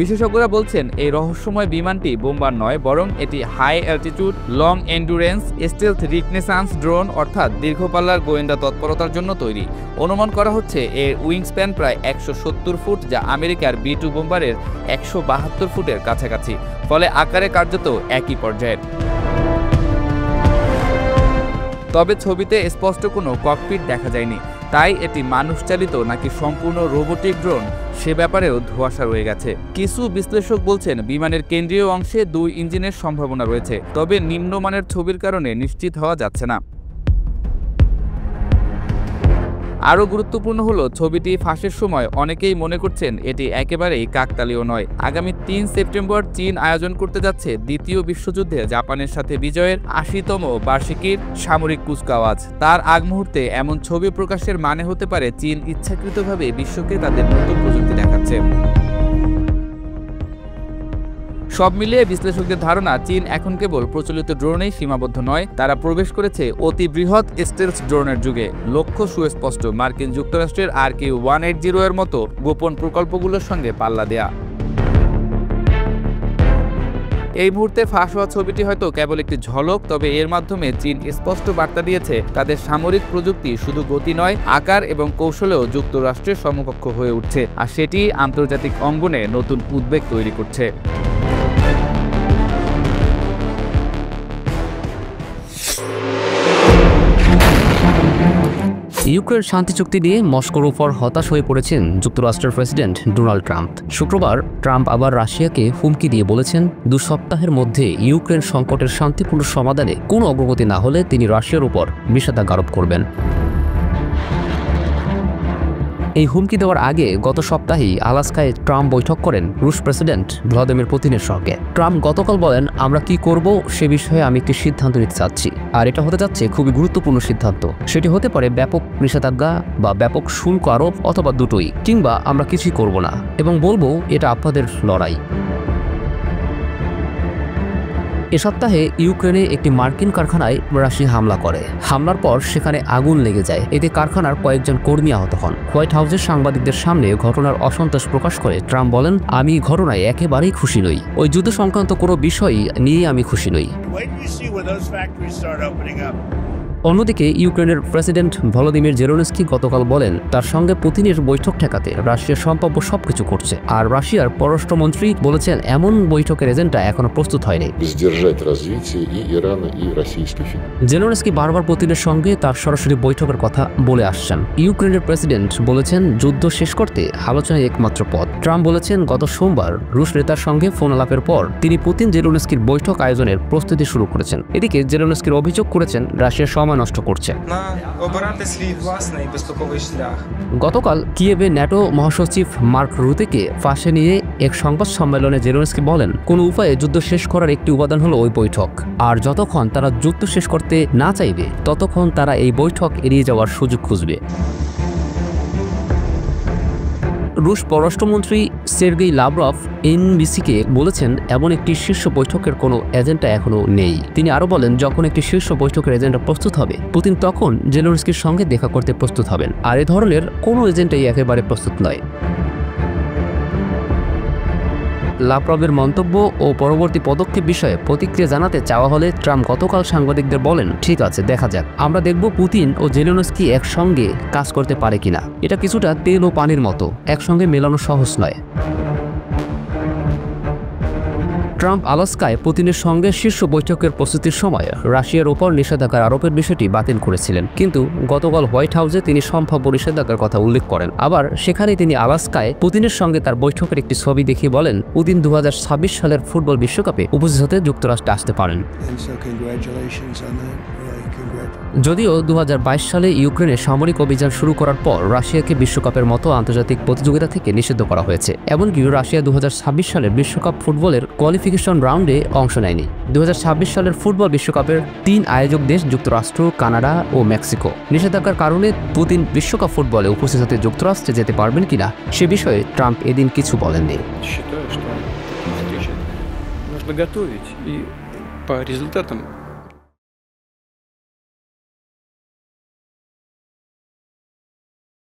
Speaker 1: বিশেষজ্ঞরা বলছেন এই রহস্যময় বিমানটি বোম্বার নয়, বরং এটি high altitude long endurance stealth reconnaissance drone, অর্থাৎ দীর্ঘপাল্লার গোয়েন্দা তৎপরতার জন্য তৈরি। অনুমান করা হচ্ছে এর উইংস্প্যান প্রায় 170 ফুট, যা আমেরিকার B2 বোম্বারের 172 ফুটের কাছাকাছি, ফলে আকারে কার্যত একই পর্যায়ের। তবে ছবিতে স্পষ্ট কোনো ককপিট দেখা যায়নি, তাই এটি মানুষচালিত নাকি সম্পূর্ণ রোবোটিক ড্রোন সে ব্যাপারেও ধোঁয়াশা রয়ে গেছে। কিছু বিশ্লেষক বলছেন বিমানের কেন্দ্রীয় অংশে 2 ইঞ্জিনের সম্ভাবনা রয়েছে, তবে নিম্নমানের ছবির কারণে নিশ্চিত হওয়া যাচ্ছে না। আরও গুরুত্বপূর্ণ হলো ছবিটি ফাঁসের সময় অনেকেই মনে করছেন এটি একেবারেই কাকতালীয় নয়। আগামী 3 সেপ্টেম্বর চীন আয়োজন করতে যাচ্ছে দ্বিতীয় বিশ্বযুদ্ধে জাপানের সাথে বিজয়ের 80তম বার্ষিকীর সামরিক কুচকাওয়াজ। তার আগ মুহূর্তে এমন ছবি প্রকাশের মানে হতে পারে চীন ইচ্ছাকৃতভাবে বিশ্বকে তাদের নতুন প্রযুক্তি দেখাচ্ছে। সব মিলিয়ে বিশ্লেষকদের ধারণা, চীন এখন কেবল প্রচলিত ড্রোনেই সীমাবদ্ধ নয়, তারা প্রবেশ করেছে অতি বৃহৎ স্টেলথ ড্রোনের যুগে। লক্ষ্য সুস্পষ্ট, মার্কিন যুক্তরাষ্ট্রের RQ-180 এর মতো গোপন প্রকল্পগুলোর সঙ্গে পাল্লা দেয়া। এই মুহূর্তে ফাঁস হওয়া ছবিটি হয়তো কেবল একটি ঝলক, তবে এর মাধ্যমে চীন স্পষ্ট বার্তা দিয়েছে তাদের সামরিক প্রযুক্তি শুধু গতি নয়, আকার এবং কৌশলেও যুক্তরাষ্ট্রের সমকক্ষ হয়ে উঠছে, আর সেটি আন্তর্জাতিক অঙ্গনে নতুন উদ্বেগ তৈরি করছে।
Speaker 10: ইউক্রেন শান্তি চুক্তি নিয়ে মস্কোর উপর হতাশ হয়ে পড়েছেন যুক্তরাষ্ট্রের প্রেসিডেন্ট ডোনাল্ড ট্রাম্প। শুক্রবার ট্রাম্প আবার রাশিয়াকে হুমকি দিয়ে বলেছেন 2 সপ্তাহের মধ্যে ইউক্রেন সংকটের শান্তিপূর্ণ সমাধানে কোনো অগ্রগতি না হলে তিনি রাশিয়ার উপর নিষেধাজ্ঞা আরোপ করবেন। এই হুমকি দেওয়ার আগে গত সপ্তাহেই আলাস্কায় ট্রাম্প বৈঠক করেন রুশ প্রেসিডেন্ট ভ্লাদিমির পুতিনের সঙ্গে। ট্রাম্প গতকাল বলেন, আমরা কি করব সে বিষয়ে আমি একটি সিদ্ধান্ত নিতে চাচ্ছি, আর এটা হতে যাচ্ছে খুবই গুরুত্বপূর্ণ সিদ্ধান্ত। সেটি হতে পারে ব্যাপক নিষেধাজ্ঞা বা ব্যাপক শুল্ক আরোপ অথবা দুটোই, কিংবা আমরা কিছুই করব না এবং বলবো এটা আপনাদের লড়াই। এ সপ্তাহে ইউক্রেনে একটি মার্কিন কারখানায় রাশিয়া হামলা করে। হামলার পর সেখানে আগুন লেগে যায়। এতে কারখানার কয়েকজন কর্মী আহত হন। হোয়াইট হাউসের সাংবাদিকদের সামনে ঘটনার অসন্তোষ প্রকাশ করে ট্রাম্প বলেন, আমি ঘটনায় একেবারেই খুশি নই। ওই যুদ্ধ সংক্রান্ত কোনো বিষয় নিয়ে আমি খুশি নই। অন্যদিকে ইউক্রেনের প্রেসিডেন্ট ভলোদিমির জেলেনস্কি গতকাল বলেন, তার সঙ্গে পুতিনের বৈঠক ঠেকাতে রাশিয়া সম্ভাব্য সবকিছু করছে। আর রাশিয়ার পররাষ্ট্রমন্ত্রী বলেছেন, এমন বৈঠকের এজেন্ডা এখনো প্রস্তুত হয়নি। জেলেনস্কি বারবার পুতিনের সঙ্গে তার সরাসরি বৈঠকের কথা বলে আসছেন। ইউক্রেনের প্রেসিডেন্ট বলেছেন, যুদ্ধ শেষ করতে আলোচনায় একমাত্র পথ। ট্রাম্প বলেছেন, গত সোমবার রুশ নেতার সঙ্গে ফোন আলাপের পর তিনি পুতিন জেলেনস্কির বৈঠক আয়োজনের প্রস্তুতি শুরু করেছেন। এদিকে জেলেনস্কির অভিযোগ করেছেন রাশিয়া সময় নষ্ট করছে। গতকাল কিয়েভে ন্যাটো মহাসচিব মার্ক রুতেকে পাশে নিয়ে এক সংবাদ সম্মেলনে জেলেনস্কি বলেন, কোন উপায়ে যুদ্ধ শেষ করার একটি উপাদান হলো ওই বৈঠক, আর যতক্ষণ তারা যুদ্ধ শেষ করতে না চাইবে ততক্ষণ তারা এই বৈঠক এড়িয়ে যাওয়ার সুযোগ খুঁজবে। রুশ পররাষ্ট্রমন্ত্রী সের্গেই লাভরভ এনবিসিকে বলেছেন, এমন একটি শীর্ষ বৈঠকের কোনো এজেন্ডা এখনো নেই। তিনি আরও বলেন, যখন একটি শীর্ষ বৈঠকের এজেন্ডা প্রস্তুত হবে পুতিন তখন জেলেনস্কির সঙ্গে দেখা করতে প্রস্তুত হবেন। আর এ ধরনের কোনো এজেন্ডাই একেবারে প্রস্তুত নয়। লাভরভের মন্তব্য ও পরবর্তী পদক্ষেপ বিষয়ে প্রতিক্রিয়া জানাতে চাওয়া হলে ট্রাম্প গতকাল সাংবাদিকদের বলেন, ঠিক আছে, দেখা যাক, আমরা দেখব পুতিন ও জেলেনস্কি একসঙ্গে কাজ করতে পারে কিনা। এটা কিছুটা তেল ও পানির মতো, একসঙ্গে মেলানো সহজ নয়। ট্রাম্প আলাস্কায় পুতিনের সঙ্গে শীর্ষ বৈঠকের প্রস্তুতির সময় রাশিয়ার উপর নিষেধাজ্ঞা আরোপের বিষয়টি বাতিল করেছিলেন, কিন্তু গতকাল হোয়াইট হাউসে তিনি সম্ভাব্য নিষেধাজ্ঞার কথা উল্লেখ করেন। আবার সেখানে তিনি আলাস্কায় পুতিনের সঙ্গে তার বৈঠকের একটি ছবি দেখিয়ে বলেন, পুতিন 2026 সালের ফুটবল বিশ্বকাপে উপস্থিত হতে যুক্তরাষ্ট্রে আসতে পারেন। যদিও 2022 সালে ইউক্রেনে সামরিক অভিযান শুরু করার পর রাশিয়াকে বিশ্বকাপের মতো আন্তর্জাতিক প্রতিযোগিতা থেকে নিষিদ্ধ করা হয়েছে। এমনকি রাশিয়া 2026 সালের বিশ্বকাপ ফুটবলের কোয়ালিফিকেশন রাউন্ডে অংশ নেয়নি। 2026 সালের ফুটবল বিশ্বকাপের 3 আয়োজক দেশ যুক্তরাষ্ট্র, কানাডা ও মেক্সিকো। নিষেধাজ্ঞার কারণে পুতিন বিশ্বকাপ ফুটবলে উপস্থিত হতে যুক্তরাষ্ট্রে যেতে পারবেন কিনা সে বিষয়ে ট্রাম্প এদিন কিছু বলেননি।
Speaker 11: По результатам